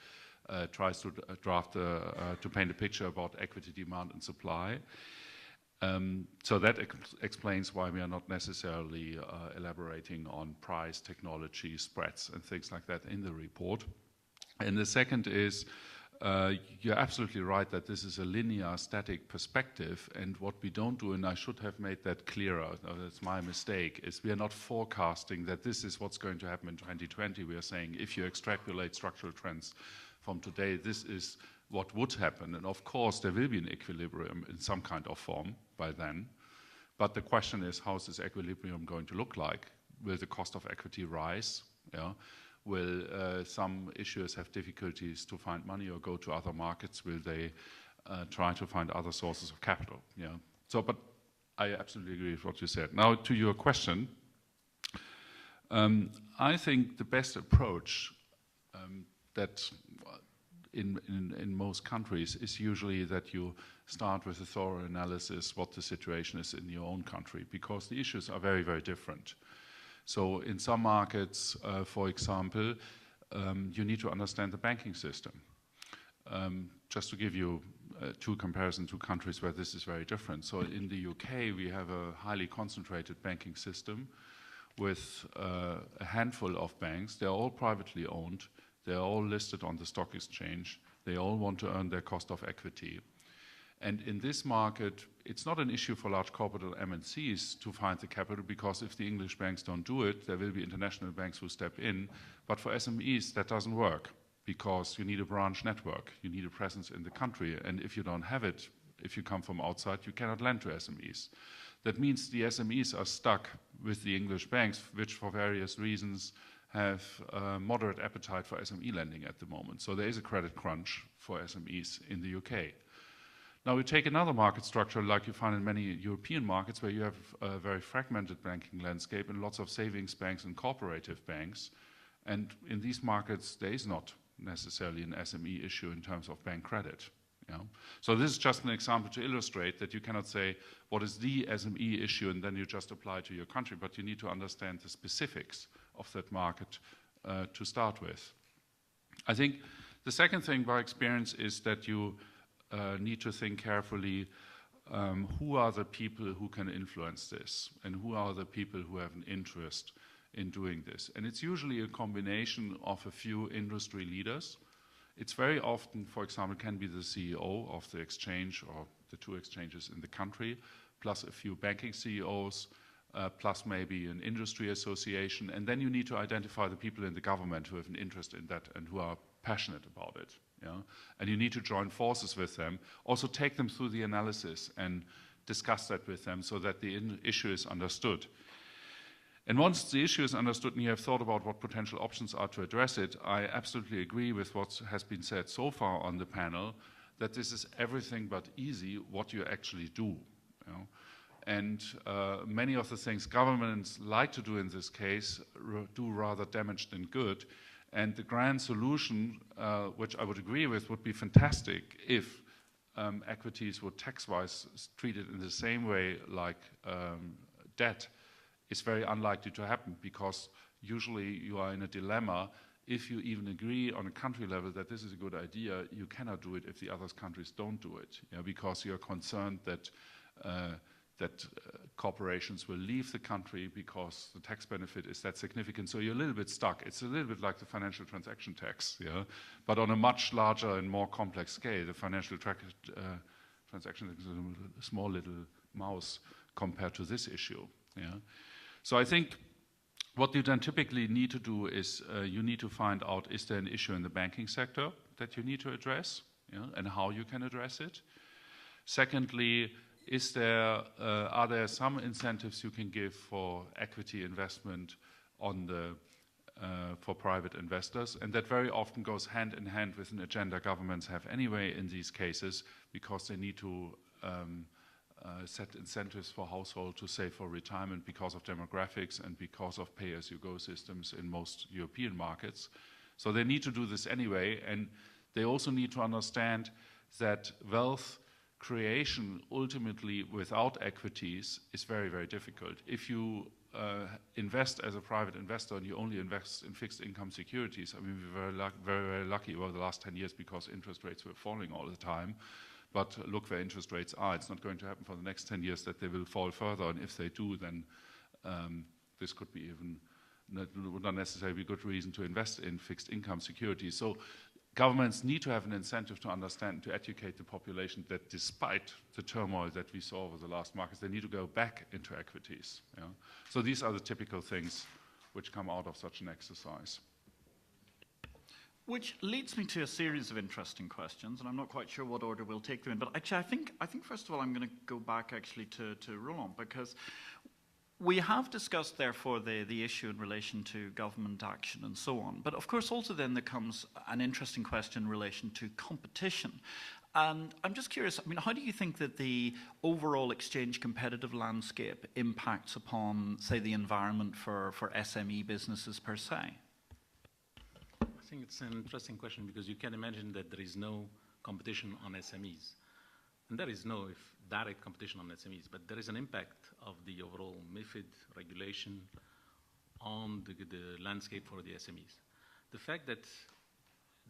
tries to draft to paint a picture about equity demand and supply. So that explains why we are not necessarily elaborating on price, technology, spreads, and things like that in the report. And the second is, you're absolutely right that this is a linear, static perspective, and what we don't do, and I should have made that clearer, that's my mistake, is we are not forecasting that this is what's going to happen in 2020. We are saying if you extrapolate structural trends from today, this is what would happen. And of course, there will be an equilibrium in some kind of form by then. But the question is, how is this equilibrium going to look like? Will the cost of equity rise? Yeah? Will some issuers have difficulties to find money or go to other markets? Will they try to find other sources of capital? Yeah. So, but I absolutely agree with what you said. Now, to your question, I think the best approach that in most countries is usually that you start with a thorough analysis what the situation is in your own country, because the issues are very, very different. So in some markets, for example, you need to understand the banking system. Just to give you two comparisons to countries where this is very different. So in the UK, we have a highly concentrated banking system with a handful of banks. They're all privately owned. They're all listed on the stock exchange. They all want to earn their cost of equity. And in this market, it's not an issue for large corporate MNCs to find the capital, because if the English banks don't do it, there will be international banks who step in. But for SMEs, that doesn't work, because you need a branch network. You need a presence in the country. And if you don't have it, if you come from outside, you cannot lend to SMEs. That means the SMEs are stuck with the English banks, which for various reasons have moderate appetite for SME lending at the moment. So there is a credit crunch for SMEs in the UK. Now we take another market structure like you find in many European markets, where you have a very fragmented banking landscape and lots of savings banks and cooperative banks. And in these markets, there is not necessarily an SME issue in terms of bank credit. Yeah? So this is just an example to illustrate that you cannot say what is the SME issue and then you just apply to your country, but you need to understand the specifics of that market to start with. I think the second thing by experience is that you need to think carefully who are the people who can influence this and who are the people who have an interest in doing this. And it's usually a combination of a few industry leaders. It's very often, for example, can be the CEO of the exchange or the two exchanges in the country, plus a few banking CEOs, plus maybe an industry association. And then you need to identify the people in the government who have an interest in that and who are passionate about it. Yeah? And you need to join forces with them. Also take them through the analysis and discuss that with them so that the issue is understood. And once the issue is understood and you have thought about what potential options are to address it, I absolutely agree with what has been said so far on the panel, that this is everything but easy what you actually do. You know? And many of the things governments like to do in this case do rather damage than good. And the grand solution, which I would agree with, would be fantastic if equities were tax-wise treated in the same way like debt. Is very unlikely to happen, because usually you are in a dilemma. If you even agree on a country level that this is a good idea, you cannot do it if the other countries don't do it, you know, because you're concerned that corporations will leave the country because the tax benefit is that significant. So you're a little bit stuck. It's a little bit like the financial transaction tax, yeah? But on a much larger and more complex scale. The financial transaction tax is a small little mouse compared to this issue. Yeah? So I think what you then typically need to do is you need to find out, is there an issue in the banking sector that you need to address, yeah, and how you can address it. Secondly, are there some incentives you can give for equity investment for private investors? And that very often goes hand in hand with an agenda governments have anyway in these cases, because they need to set incentives for households to save for retirement because of demographics and because of pay-as-you-go systems in most European markets. So they need to do this anyway, and they also need to understand that wealth creation ultimately without equities is very, very difficult. If you invest as a private investor and you only invest in fixed income securities, I mean, we were very lucky over the last 10 years because interest rates were falling all the time. But look where interest rates are. It's not going to happen for the next 10 years that they will fall further. And if they do, then this could be even, would not necessarily be a good reason to invest in fixed income securities. So governments need to have an incentive to understand, to educate the population that despite the turmoil that we saw over the last markets, they need to go back into equities. Yeah? So these are the typical things which come out of such an exercise. Which leads me to a series of interesting questions, and I'm not quite sure what order we'll take them in. But actually, I think first of all, I'm going to go back actually to Roland, because we have discussed, therefore, the issue in relation to government action and so on. But of course, also then there comes an interesting question in relation to competition. And I'm just curious, I mean, how do you think that the overall exchange competitive landscape impacts upon, say, the environment for SME businesses per se? I think it's an interesting question because you can imagine that there is no competition on SMEs. And there is no direct competition on SMEs, but there is an impact of the overall MiFID regulation on the landscape for the SMEs. The fact that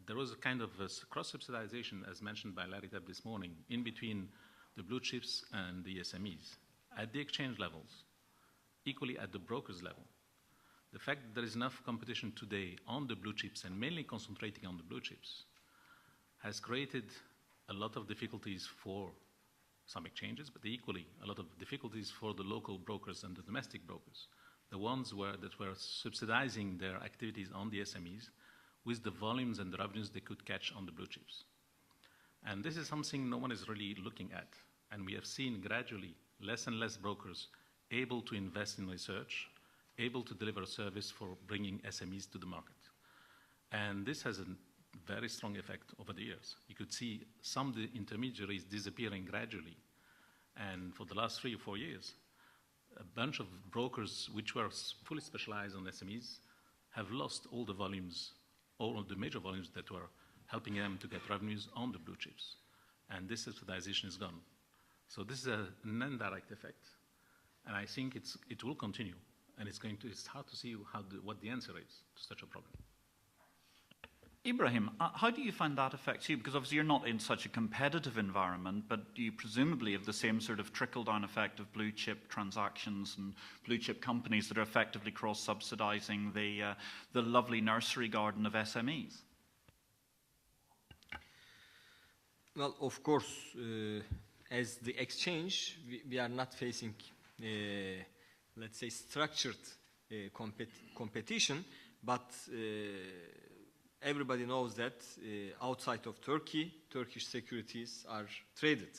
there was a kind of a cross-subsidization, as mentioned by Larry Tabb this morning, in between the blue chips and the SMEs, at the exchange levels, equally at the brokers level. The fact that there is enough competition today on the blue chips and mainly concentrating on the blue chips has created a lot of difficulties for some exchanges, but equally a lot of difficulties for the local brokers and the domestic brokers, the ones that were subsidizing their activities on the SMEs with the volumes and the revenues they could catch on the blue chips. And this is something no one is really looking at. And we have seen gradually less and less brokers able to invest in research, able to deliver a service for bringing SMEs to the market. And this has a very strong effect over the years. You could see some of the intermediaries disappearing gradually. And for the last 3 or 4 years, a bunch of brokers which were fully specialized on SMEs have lost all the volumes, all of the major volumes that were helping them to get revenues on the blue chips. And this subsidization is gone. So this is an indirect effect. And I think it will continue. And it's hard to see what the answer is to such a problem. Ibrahim, how do you find that affects you? Because obviously you're not in such a competitive environment, but you presumably have the same sort of trickle-down effect of blue chip transactions and blue chip companies that are effectively cross-subsidizing the lovely nursery garden of SMEs. Well, of course, as the exchange, we are not facing, let's say, structured competition, but everybody knows that outside of Turkey, Turkish securities are traded.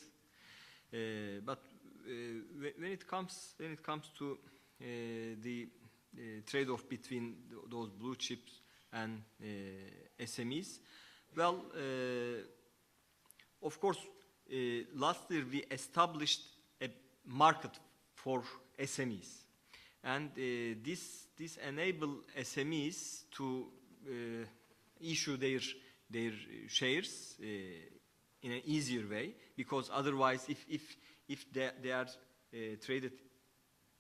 But when it comes to the trade-off between those blue chips and SMEs, well, of course, last year we established a market for SMEs, and this enables SMEs to issue their shares in an easier way, because otherwise if they are traded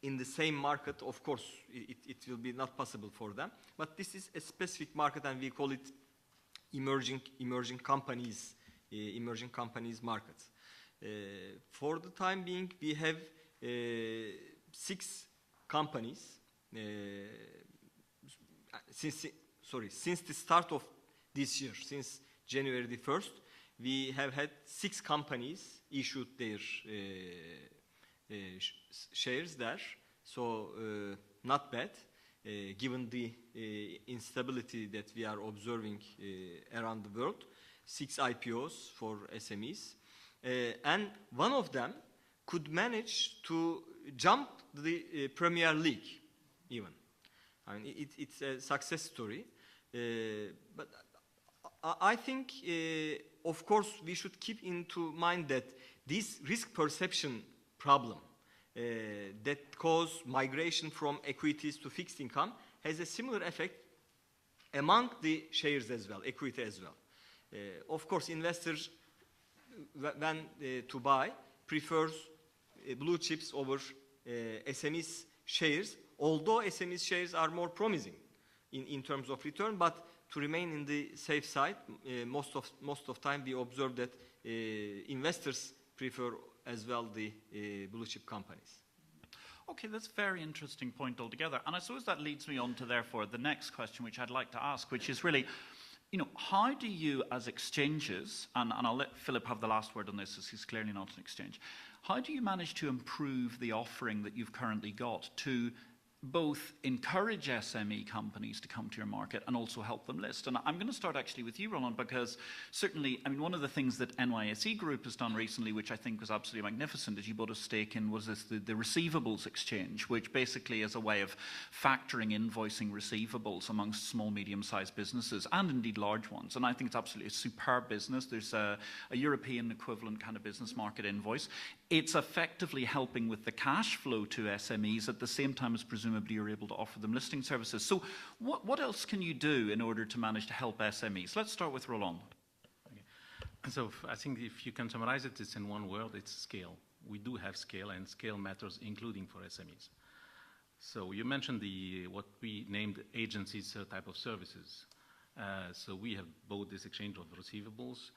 in the same market, of course it will be not possible for them. But this is a specific market, and we call it emerging companies market. For the time being, we have 6 companies since the start of this year, since January the 1st, we have had 6 companies issued their shares there. So not bad, given the instability that we are observing around the world. 6 IPOs for SMEs. And one of them could manage to jump the Premier League even. I mean, it's a success story. But I think, of course, we should keep into mind that this risk perception problem that cause migration from equities to fixed income has a similar effect among the shares as well, equity as well. Of course, investors when to buy, prefers blue chips over SMEs shares, although SMEs shares are more promising in terms of return, but to remain in the safe side, most of time we observe that investors prefer as well the blue chip companies. Okay, that's a very interesting point altogether. And I suppose that leads me on to, therefore, the next question, which I'd like to ask, which is really, how do you as exchanges, and I'll let Philip have the last word on this, as he's clearly not an exchange, how do you manage to improve the offering that you've currently got to both encourage SME companies to come to your market and also help them list? And I'm going to start actually with you, Roland, because certainly, one of the things that NYSE Group has done recently, which I think was absolutely magnificent, is you bought a stake in, was this the receivables exchange, which basically is a way of factoring, invoicing receivables amongst small, medium-sized businesses, and indeed large ones. And I think it's absolutely a superb business. There's a European equivalent kind of business market invoice. It's effectively helping with the cash flow to SMEs at the same time as presumably you're able to offer them listing services. So what else can you do in order to manage to help SMEs? Let's start with Roland. Okay. So I think if you can summarize it, it's in one word, it's scale. We do have scale, and scale matters, including for SMEs. So you mentioned what we named agencies type of services. So we have both this exchange of receivables.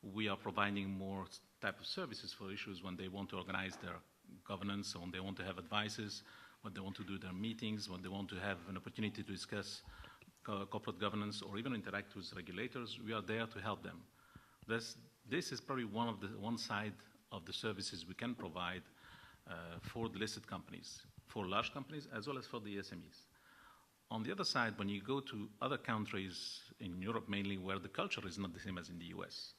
We are providing more type of services for issues when they want to organize their governance, when they want to have advices, when they want to do their meetings, when they want to have an opportunity to discuss corporate governance or even interact with regulators. We are there to help them. This is probably one side of the services we can provide for the listed companies, for large companies as well as for the SMEs. On the other side, when you go to other countries in Europe mainly, where the culture is not the same as in the US,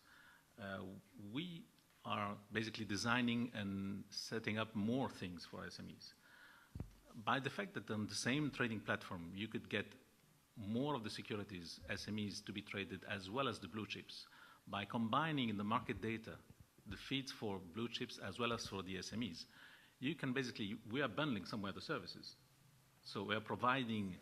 we are basically designing and setting up more things for SMEs. By the fact that on the same trading platform, you could get more of the securities SMEs to be traded as well as the blue chips, by combining in the market data the feeds for blue chips as well as for the SMEs, you can basically, we are bundling some of the services. So we are providing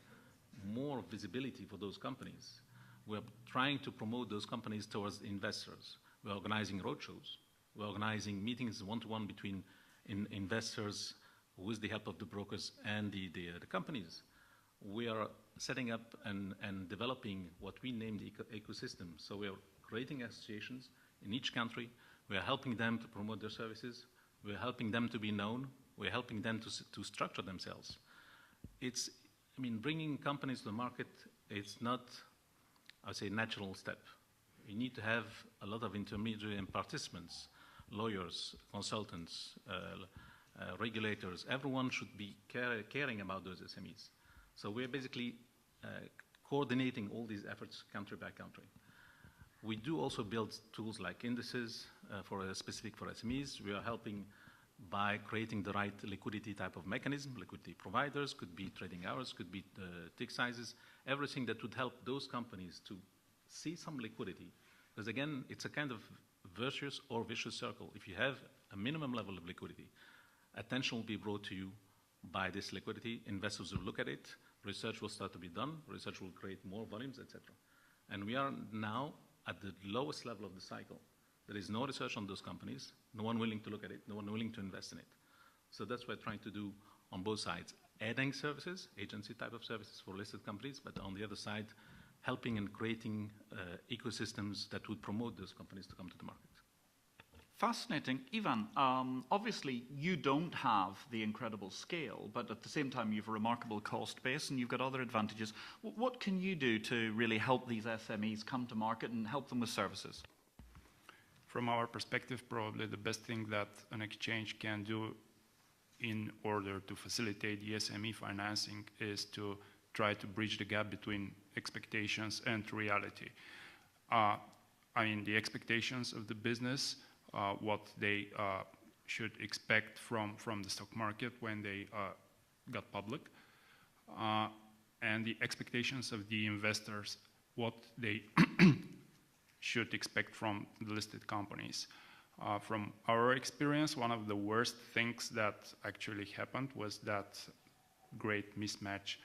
more visibility for those companies. We're trying to promote those companies towards investors. We're organizing roadshows. We're organizing meetings one-to-one between investors with the help of the brokers and the companies. We are setting up and developing what we named ecosystem. So we are creating associations in each country. We are helping them to promote their services. We're helping them to be known. We're helping them to structure themselves. It's, bringing companies to the market, it's not, I would say, a natural step. You need to have a lot of intermediary and participants, lawyers, consultants, regulators. Everyone should be caring about those SMEs. So we're basically coordinating all these efforts country by country. We do also build tools like indices specific for SMEs. We are helping by creating the right liquidity type of mechanism. Liquidity providers, could be trading hours, could be tick sizes, everything that would help those companies to see some liquidity. Because again, it's a kind of virtuous or vicious circle. If you have a minimum level of liquidity, attention will be brought to you by this liquidity. Investors will look at it. Research will start to be done. Research will create more volumes, etc. And we are now at the lowest level of the cycle. There is no research on those companies, no one willing to look at it, no one willing to invest in it. So that's what we're trying to do on both sides, adding services, agency type of services for listed companies, but on the other side, helping and creating ecosystems that would promote those companies to come to the market. Fascinating. Ivan, obviously you don't have the incredible scale, but at the same time you have a remarkable cost base and you've got other advantages. What can you do to really help these SMEs come to market and help them with services? From our perspective, probably the best thing that an exchange can do in order to facilitate the SME financing is to try to bridge the gap between expectations and reality. The expectations of the business, what they should expect from the stock market when they got public, and the expectations of the investors, what they should expect from the listed companies. From our experience, one of the worst things that actually happened was that great mismatch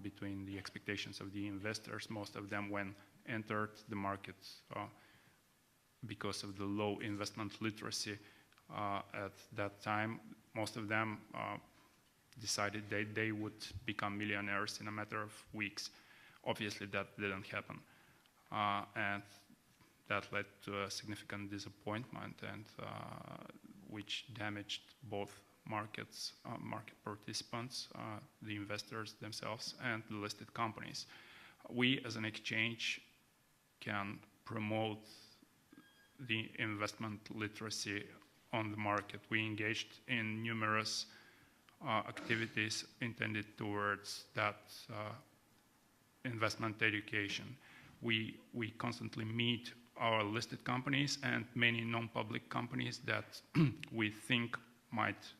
between the expectations of the investors. Most of them, when entered the markets, because of the low investment literacy at that time. Most of them decided they would become millionaires in a matter of weeks. Obviously, that didn't happen. And that led to a significant disappointment, and which damaged both markets, market participants, the investors themselves, and the listed companies. We, as an exchange, can promote the investment literacy on the market. We engaged in numerous activities intended towards that investment education. We constantly meet our listed companies and many non-public companies that we think might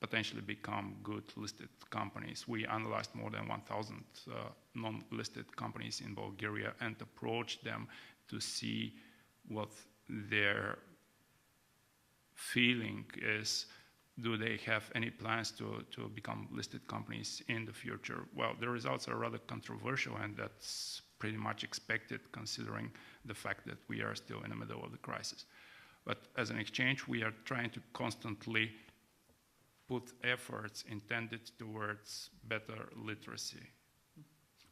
potentially become good listed companies. We analyzed more than 1,000 non-listed companies in Bulgaria and approached them to see what their feeling is. Do they have any plans to become listed companies in the future? Well, the results are rather controversial, and that's pretty much expected considering the fact that we are still in the middle of the crisis. But as an exchange, we are trying to constantly put efforts intended towards better literacy.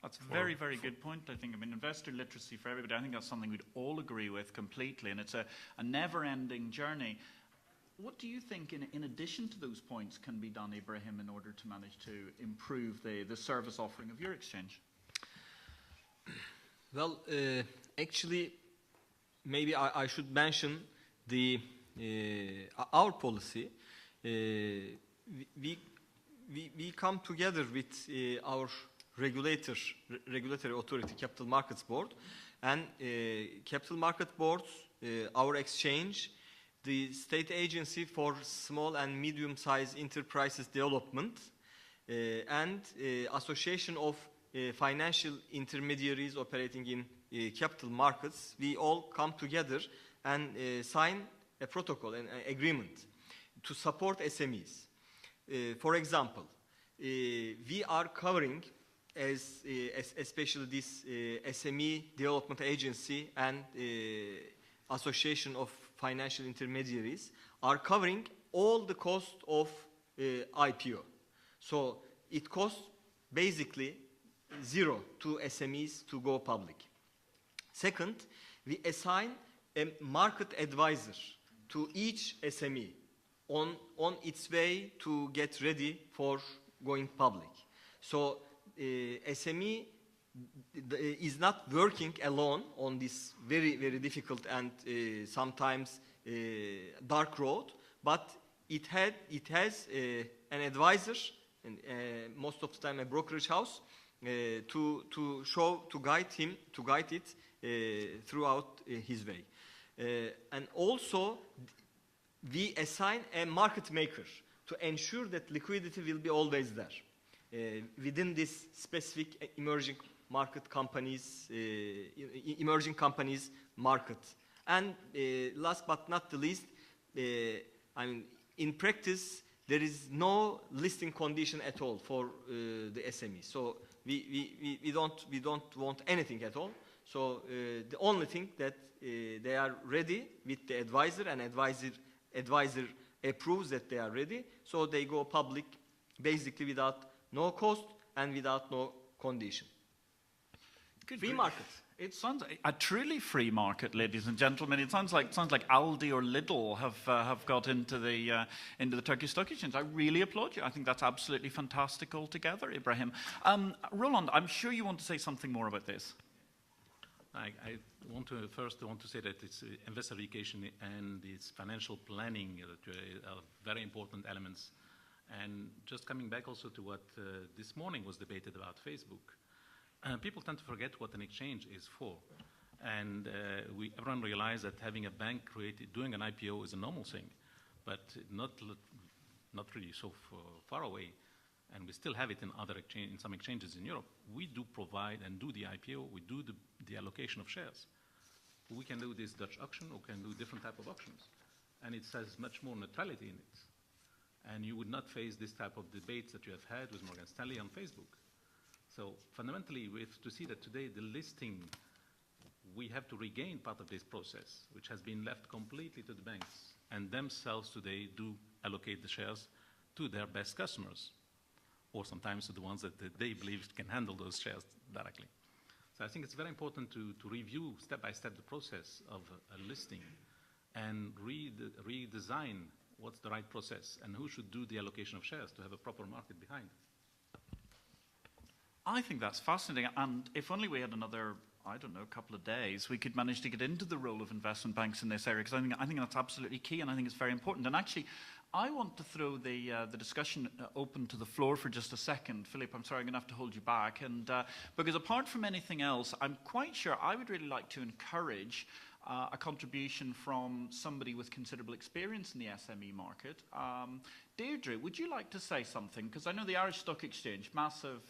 That's a very, very good point, I think. I mean, investor literacy for everybody, I think that's something we'd all agree with completely, and it's a never-ending journey. What do you think, in addition to those points, can be done, Ibrahim, in order to manage to improve the service offering of your exchange? Well, actually, maybe I should mention our policy. We come together with our regulatory authority, Capital Markets Board, and Capital Market Board, our exchange, the State Agency for Small and Medium-Sized Enterprises Development, and Association of Financial Intermediaries operating in capital markets. We all come together and sign a protocol, an agreement to support SMEs. For example, we are covering, especially this SME Development Agency and Association of Financial Intermediaries, are covering all the cost of IPO. So it costs basically zero to SMEs to go public. Second, we assign a market advisor to each SME on its way to get ready for going public. So SME is not working alone on this very, very difficult and sometimes dark road, but it has an advisor, and most of the time a brokerage house, to guide it throughout his way. And also we assign a market maker to ensure that liquidity will be always there within this specific emerging companies market. And last but not the least, I mean, in practice, there is no listing condition at all for the SME. So we don't want anything at all. So the only thing that they are ready with the advisor, and advisor approves that they are ready, so they go public basically without no cost and without no condition. Free market. It sounds a truly free market, ladies and gentlemen. It sounds like Aldi or Lidl have got into the Turkish Stock Exchange. I really applaud you. I think that's absolutely fantastic altogether, Ibrahim. Roland, I'm sure you want to say something more about this. I want to say that it's investor education and its financial planning are very important elements. And just coming back also to what this morning was debated about Facebook. People tend to forget what an exchange is for. And everyone realizes that having a bank doing an IPO is a normal thing, but not really so far away. And we still have it in some exchanges in Europe. We do provide and do the IPO, we do the allocation of shares. We can do this Dutch auction, or can do different type of auctions. And it has much more neutrality in it. And you would not face this type of debates that you have had with Morgan Stanley on Facebook. So fundamentally, we have to see that today the listing we have to regain part of this process, which has been left completely to the banks, and themselves today do allocate the shares to their best customers, or sometimes to the ones that they believe can handle those shares directly. So I think it's very important to review step by step the process of a listing and redesign what's the right process and who should do the allocation of shares to have a proper market behind it. I think that's fascinating, and if only we had another, I don't know, couple of days, we could manage to get into the role of investment banks in this area, because I think that's absolutely key, and I think it's very important. And actually, I want to throw the discussion open to the floor for just a second. Philippe, I'm sorry, I'm going to have to hold you back. And because apart from anything else, I'm quite sure I would really like to encourage a contribution from somebody with considerable experience in the SME market. Deirdre, would you like to say something? Because I know the Irish Stock Exchange, massive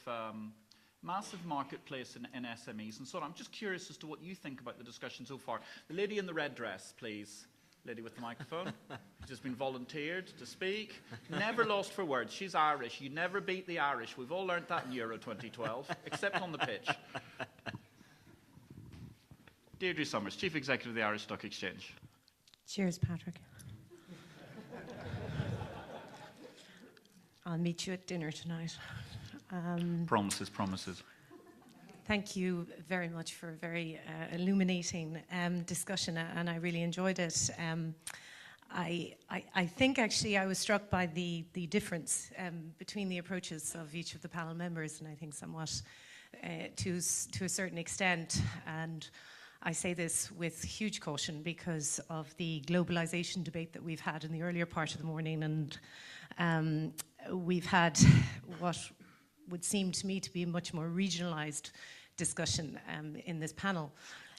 marketplace in SMEs and so on. I'm just curious as to what you think about the discussion so far. The lady in the red dress, please. Lady with the microphone, who's just been volunteered to speak. Never lost for words. She's Irish. You never beat the Irish. We've all learnt that in Euro 2012, except on the pitch. Deirdre Somers, Chief Executive of the Irish Stock Exchange. Cheers, Patrick. I'll meet you at dinner tonight. Promises, promises. Thank you very much for a very illuminating discussion, and I really enjoyed it. I think actually I was struck by the difference between the approaches of each of the panel members, and I think somewhat to a certain extent, and I say this with huge caution because of the globalization debate that we've had in the earlier part of the morning, and we've had what would seem to me to be a much more regionalized discussion in this panel.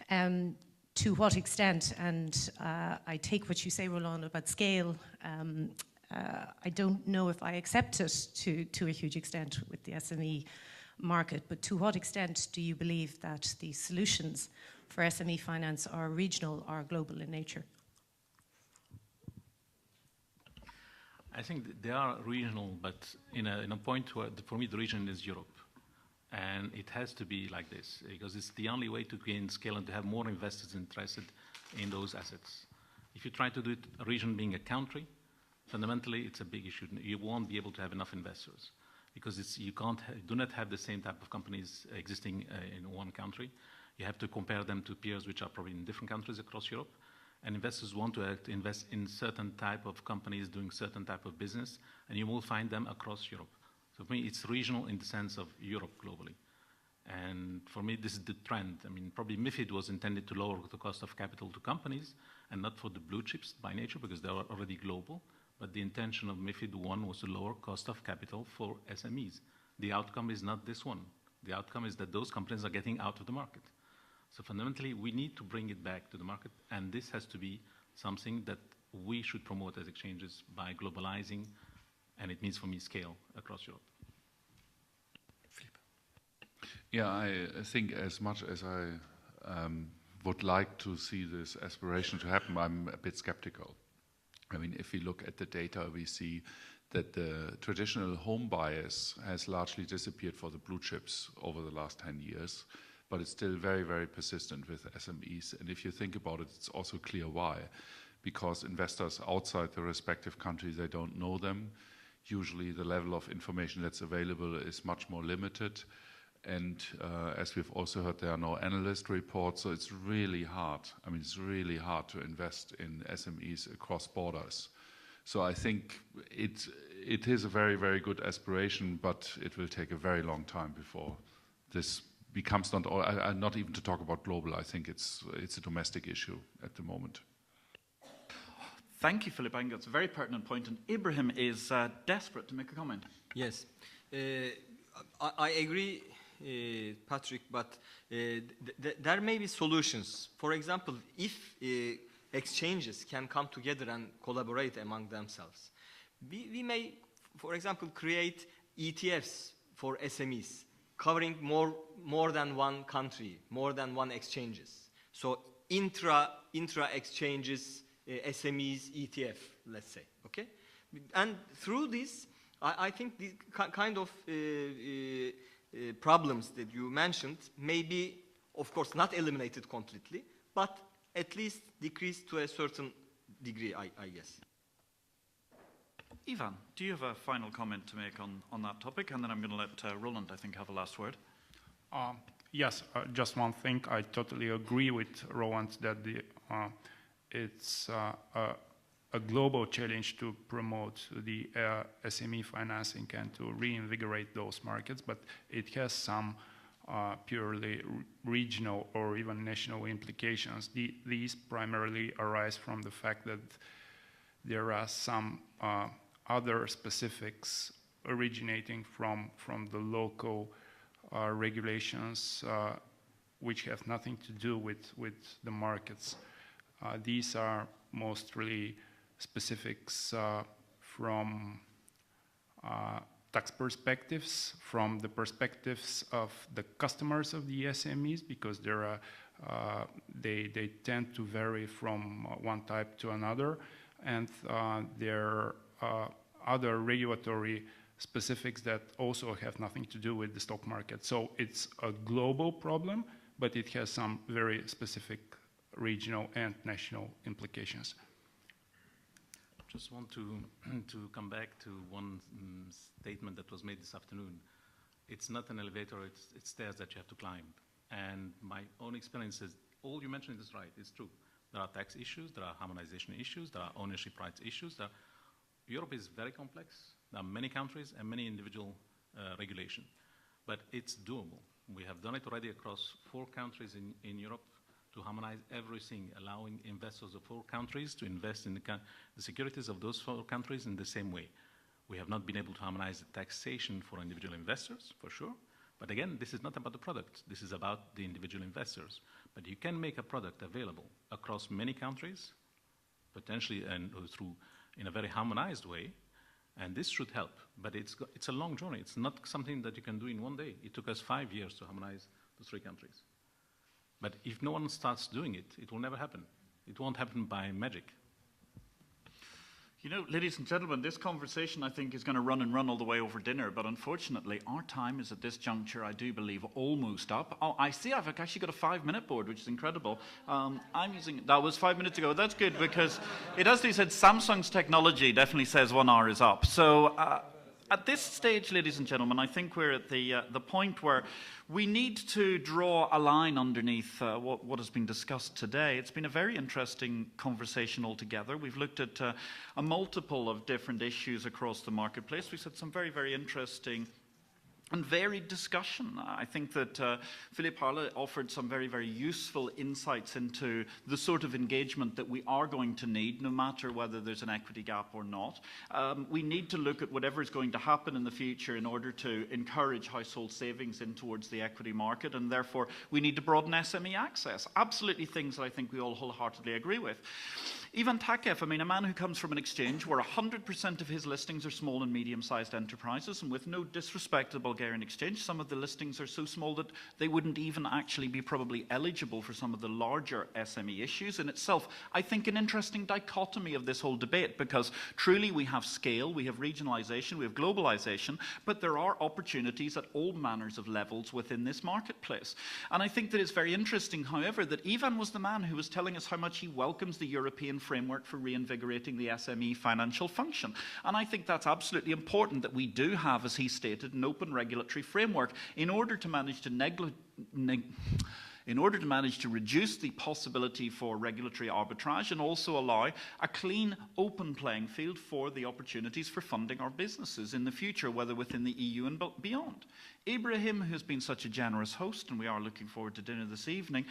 To what extent, and I take what you say, Roland, about scale, I don't know if I accept it to a huge extent with the SME market, but to what extent do you believe that the solutions for SME finance are regional or global in nature? I think they are regional, but in a point where, for me, the region is Europe. And it has to be like this, because it's the only way to gain scale and to have more investors interested in those assets. If you try to do it, a region being a country, fundamentally it's a big issue. You won't be able to have enough investors, because you do not have the same type of companies existing in one country. You have to compare them to peers which are probably in different countries across Europe. And investors want to invest in certain type of companies doing certain type of business, and you will find them across Europe. So for me, it's regional in the sense of Europe globally. And for me, this is the trend. I mean, probably MiFID was intended to lower the cost of capital to companies and not for the blue chips by nature, because they are already global. But the intention of MiFID 1 was to lower cost of capital for SMEs. The outcome is not this one. The outcome is that those companies are getting out of the market. So fundamentally, we need to bring it back to the market, and this has to be something that we should promote as exchanges by globalizing, and it means for me scale across Europe. Yeah, I think as much as I would like to see this aspiration to happen, I'm a bit skeptical. I mean, if we look at the data, we see that the traditional home bias has largely disappeared for the blue chips over the last 10 years. But it's still very, very persistent with SMEs. And if you think about it, it's also clear why. Because investors outside the respective countries, they don't know them. Usually the level of information that's available is much more limited. And as we've also heard, there are no analyst reports, so it's really hard. I mean, it's really hard to invest in SMEs across borders. So I think it is a very, very good aspiration, but it will take a very long time before this becomes not even to talk about global. I think it's a domestic issue at the moment. Thank you, Philippe. I think that's a very pertinent point, and Ibrahim is desperate to make a comment. Yes, I agree, Patrick, but there may be solutions. For example, if exchanges can come together and collaborate among themselves, we may, for example, create ETFs for SMEs, covering more than one country, more than one exchanges. So intra exchanges, SMEs, ETF, let's say, okay? And through this, I think the kind of problems that you mentioned may be Of course, not eliminated completely, but at least decreased to a certain degree, I guess. Ivan, do you have a final comment to make on that topic? And then I'm going to let Roland, I think, have a last word. Yes, just one thing. I totally agree with Roland that it's a global challenge to promote the SME financing and to reinvigorate those markets, but it has some purely regional or even national implications. These primarily arise from the fact that there are some other specifics originating from the local regulations which have nothing to do with the markets. These are mostly specifics from tax perspectives, from the perspectives of the customers of the SMEs, because they tend to vary from one type to another, and there are other regulatory specifics that also have nothing to do with the stock market. So it's a global problem, but it has some very specific regional and national implications. Just want to come back to one statement that was made this afternoon. It's not an elevator, it's stairs that you have to climb. And my own experience is, all you mentioned is right, it's true. There are tax issues, there are harmonization issues, there are ownership rights issues. Europe is very complex. There are many countries and many individual regulations. But it's doable. We have done it already across 4 countries in Europe, to harmonize everything, allowing investors of 4 countries to invest in the securities of those 4 countries in the same way. We have not been able to harmonize the taxation for individual investors, for sure. But again, this is not about the product. This is about the individual investors. But you can make a product available across many countries, potentially and in a very harmonized way, and this should help. But it's a long journey. It's not something that you can do in one day. It took us 5 years to harmonize the 3 countries. But if no one starts doing it, it will never happen. It won't happen by magic. You know, ladies and gentlemen, this conversation, I think, is going to run all the way over dinner, but unfortunately, our time is at this juncture, I do believe, almost up. Oh, I see I've actually got a 5-minute board, which is incredible. I'm using, that was 5 minutes ago. That's good, because it actually said Samsung's technology definitely says 1 hour is up. So at this stage, ladies and gentlemen, I think we're at the point where we need to draw a line underneath what has been discussed today. It's been a very interesting conversation altogether. We've looked at a multiple of different issues across the marketplace. We've had some very, very interesting and varied discussion. I think that Philippe Harle offered some very, very useful insights into the sort of engagement that we are going to need, no matter whether there's an equity gap or not. We need to look at whatever is going to happen in the future in order to encourage household savings in towards the equity market, and therefore we need to broaden SME access. Absolutely things that I think we all wholeheartedly agree with. Ivan Takev, I mean, a man who comes from an exchange where 100% of his listings are small and medium-sized enterprises, and with no disrespect to the Bulgarian exchange, some of the listings are so small that they wouldn't even actually be probably eligible for some of the larger SME issues. In itself, I think an interesting dichotomy of this whole debate, because truly we have scale, we have regionalization, we have globalization, but there are opportunities at all manners of levels within this marketplace. And I think that it's very interesting, however, that Ivan was the man who was telling us how much he welcomes the European framework for reinvigorating the SME financial function. And I think that's absolutely important that we do have, as he stated, an open regulatory framework in order to manage to reduce the possibility for regulatory arbitrage and also allow a clean, open playing field for the opportunities for funding our businesses in the future, whether within the EU and beyond. Ibrahim, who's been such a generous host, and we are looking forward to dinner this evening,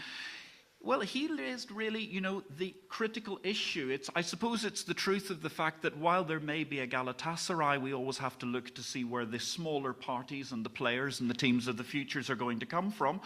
well, he raised really, you know, the critical issue. I suppose it's the truth of the fact that while there may be a Galatasaray, we always have to look to see where the smaller parties and the players and the teams of the futures are going to come from.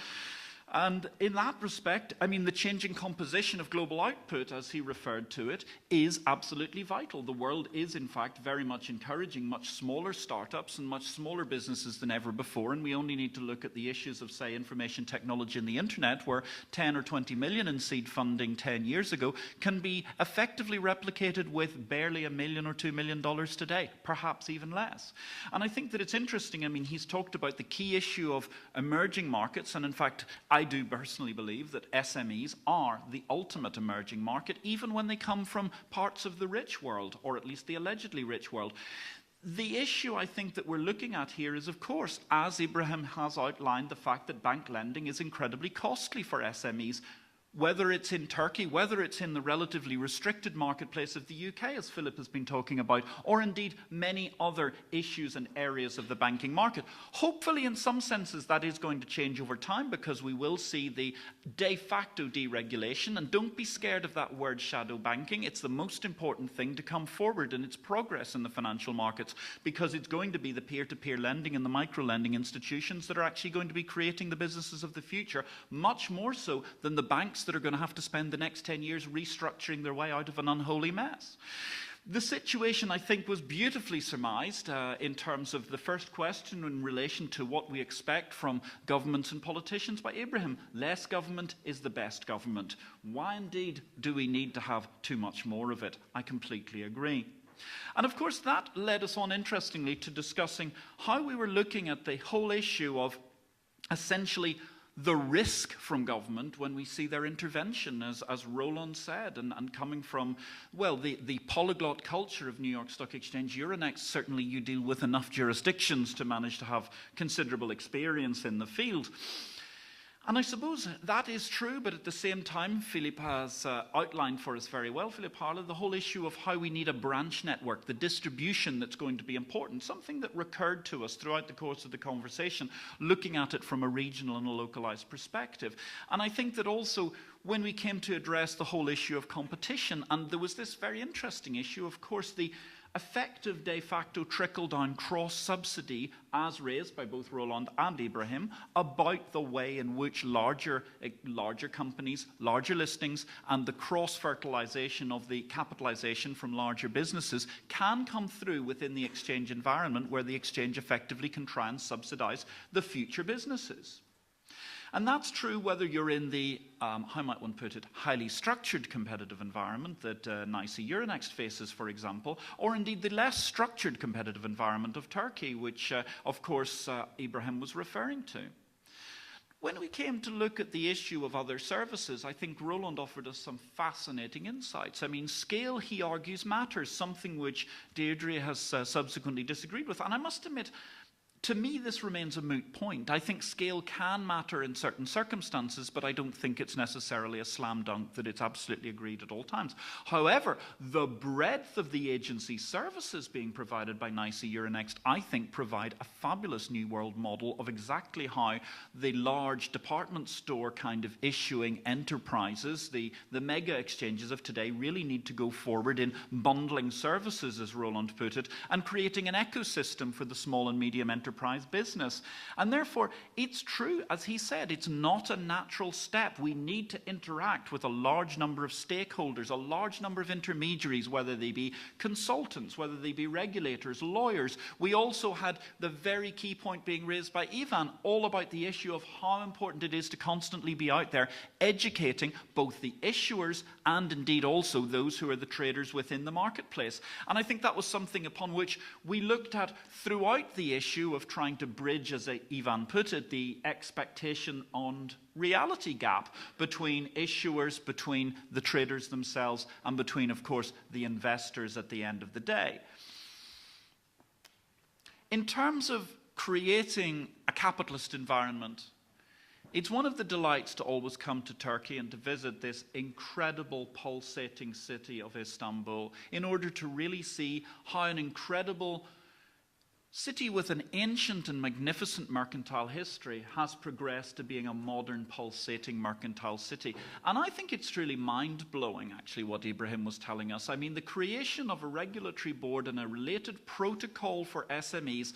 And in that respect, I mean, the changing composition of global output, as he referred to it, is absolutely vital. The world is, in fact, very much encouraging much smaller startups and much smaller businesses than ever before, and we only need to look at the issues of, say, information technology and the internet, where 10 or 20 million in seed funding 10 years ago can be effectively replicated with barely $1 million or $2 million today, perhaps even less. And I think that it's interesting, I mean, he's talked about the key issue of emerging markets, and in fact, I do personally believe that SMEs are the ultimate emerging market, even when they come from parts of the rich world, or at least the allegedly rich world. The issue I think that we're looking at here is, of course, as Ibrahim has outlined, the fact that bank lending is incredibly costly for SMEs, whether it's in Turkey, whether it's in the relatively restricted marketplace of the UK, as Philip has been talking about, or indeed many other issues and areas of the banking market. Hopefully, in some senses, that is going to change over time, because we will see the de facto deregulation. And don't be scared of that word, shadow banking. It's the most important thing to come forward in its progress in the financial markets, because it's going to be the peer-to-peer lending and the micro-lending institutions that are actually going to be creating the businesses of the future, much more so than the banks that are going to have to spend the next 10 years restructuring their way out of an unholy mess. The situation, I think, was beautifully surmised in terms of the first question in relation to what we expect from governments and politicians by Ibrahim. Less government is the best government. Why indeed do we need to have too much more of it? I completely agree. And of course that led us on, interestingly, to discussing how we were looking at the whole issue of essentially the risk from government when we see their intervention, as Roland said, and coming from, well, the polyglot culture of New York Stock Exchange, Euronext, certainly you deal with enough jurisdictions to manage to have considerable experience in the field. And I suppose that is true, but at the same time, Philip has outlined for us very well, Philip Harlow, the whole issue of how we need a branch network, the distribution that's going to be important, something that recurred to us throughout the course of the conversation, looking at it from a regional and a localized perspective. And I think that also when we came to address the whole issue of competition, and there was this very interesting issue, of course, the effective de facto trickle-down cross-subsidy, as raised by both Roland and Ibrahim, about the way in which larger companies, larger listings, and the cross-fertilization of the capitalization from larger businesses can come through within the exchange environment, where the exchange effectively can try and subsidize the future businesses. And that's true whether you're in the, how might one put it, highly structured competitive environment that NYSE Euronext faces, for example, or indeed the less structured competitive environment of Turkey, which, of course, Ibrahim was referring to. When we came to look at the issue of other services, I think Roland offered us some fascinating insights. I mean, scale, he argues, matters, something which Deirdre has subsequently disagreed with. And I must admit, to me, this remains a moot point. I think scale can matter in certain circumstances, but I don't think it's necessarily a slam dunk that it's absolutely agreed at all times. However, the breadth of the agency services being provided by NYSE Euronext, I think, provide a fabulous new world model of exactly how the large department store kind of issuing enterprises, the mega exchanges of today, really need to go forward in bundling services, as Roland put it, and creating an ecosystem for the small and medium enterprise business. And therefore, it's true, as he said, it's not a natural step. We need to interact with a large number of stakeholders, a large number of intermediaries, whether they be consultants, whether they be regulators, lawyers. We also had the very key point being raised by Ivan, all about the issue of how important it is to constantly be out there educating both the issuers and indeed also those who are the traders within the marketplace. And I think that was something upon which we looked at throughout the issue of trying to bridge, as Ivan put it, the expectation and reality gap between issuers, between the traders themselves, and between, of course, the investors at the end of the day. In terms of creating a capitalist environment, it's one of the delights to always come to Turkey and to visit this incredible pulsating city of Istanbul in order to really see how an incredible city with an ancient and magnificent mercantile history has progressed to being a modern, pulsating mercantile city. And I think it's truly mind-blowing, actually, what Ibrahim was telling us. I mean, the creation of a regulatory board and a related protocol for SMEs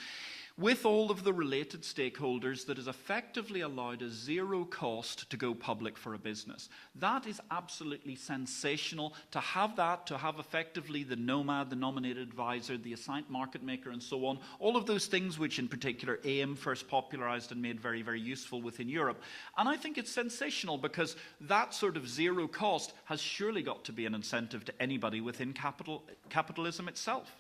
with all of the related stakeholders that has effectively allowed a zero cost to go public for a business. That is absolutely sensational. To have that, to have effectively the nomad, the nominated advisor, the assigned market maker, and so on, all of those things which in particular AIM first popularized and made very, very useful within Europe. And I think it's sensational because that sort of zero cost has surely got to be an incentive to anybody within capitalism itself.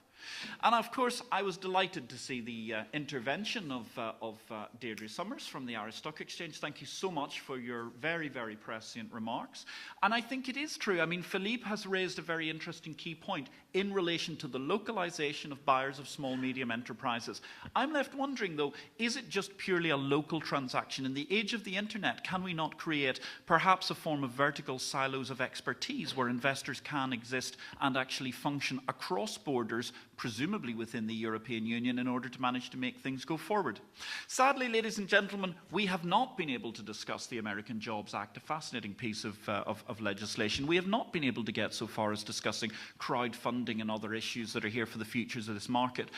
And of course, I was delighted to see the intervention of Deirdre Summers from the Irish Stock Exchange. Thank you so much for your very, very prescient remarks. And I think it is true. I mean, Philippe has raised a very interesting key point in relation to the localization of buyers of small, medium enterprises. I'm left wondering, though, is it just purely a local transaction? In the age of the internet, can we not create perhaps a form of vertical silos of expertise where investors can exist and actually function across borders, presumably within the European Union, in order to manage to make things go forward? Sadly, ladies and gentlemen, we have not been able to discuss the American Jobs Act, a fascinating piece of legislation. We have not been able to get so far as discussing crowdfunding and other issues that are here for the futures of this market.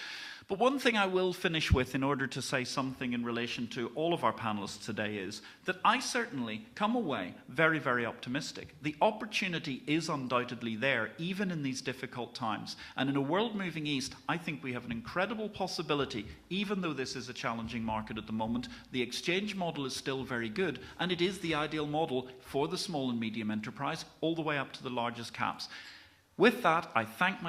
But one thing I will finish with in order to say something in relation to all of our panelists today is that I certainly come away very, very optimistic. The opportunity is undoubtedly there, even in these difficult times. And in a world moving east, I think we have an incredible possibility, even though this is a challenging market at the moment. The exchange model is still very good, and it is the ideal model for the small and medium enterprise, all the way up to the largest caps. With that, I thank my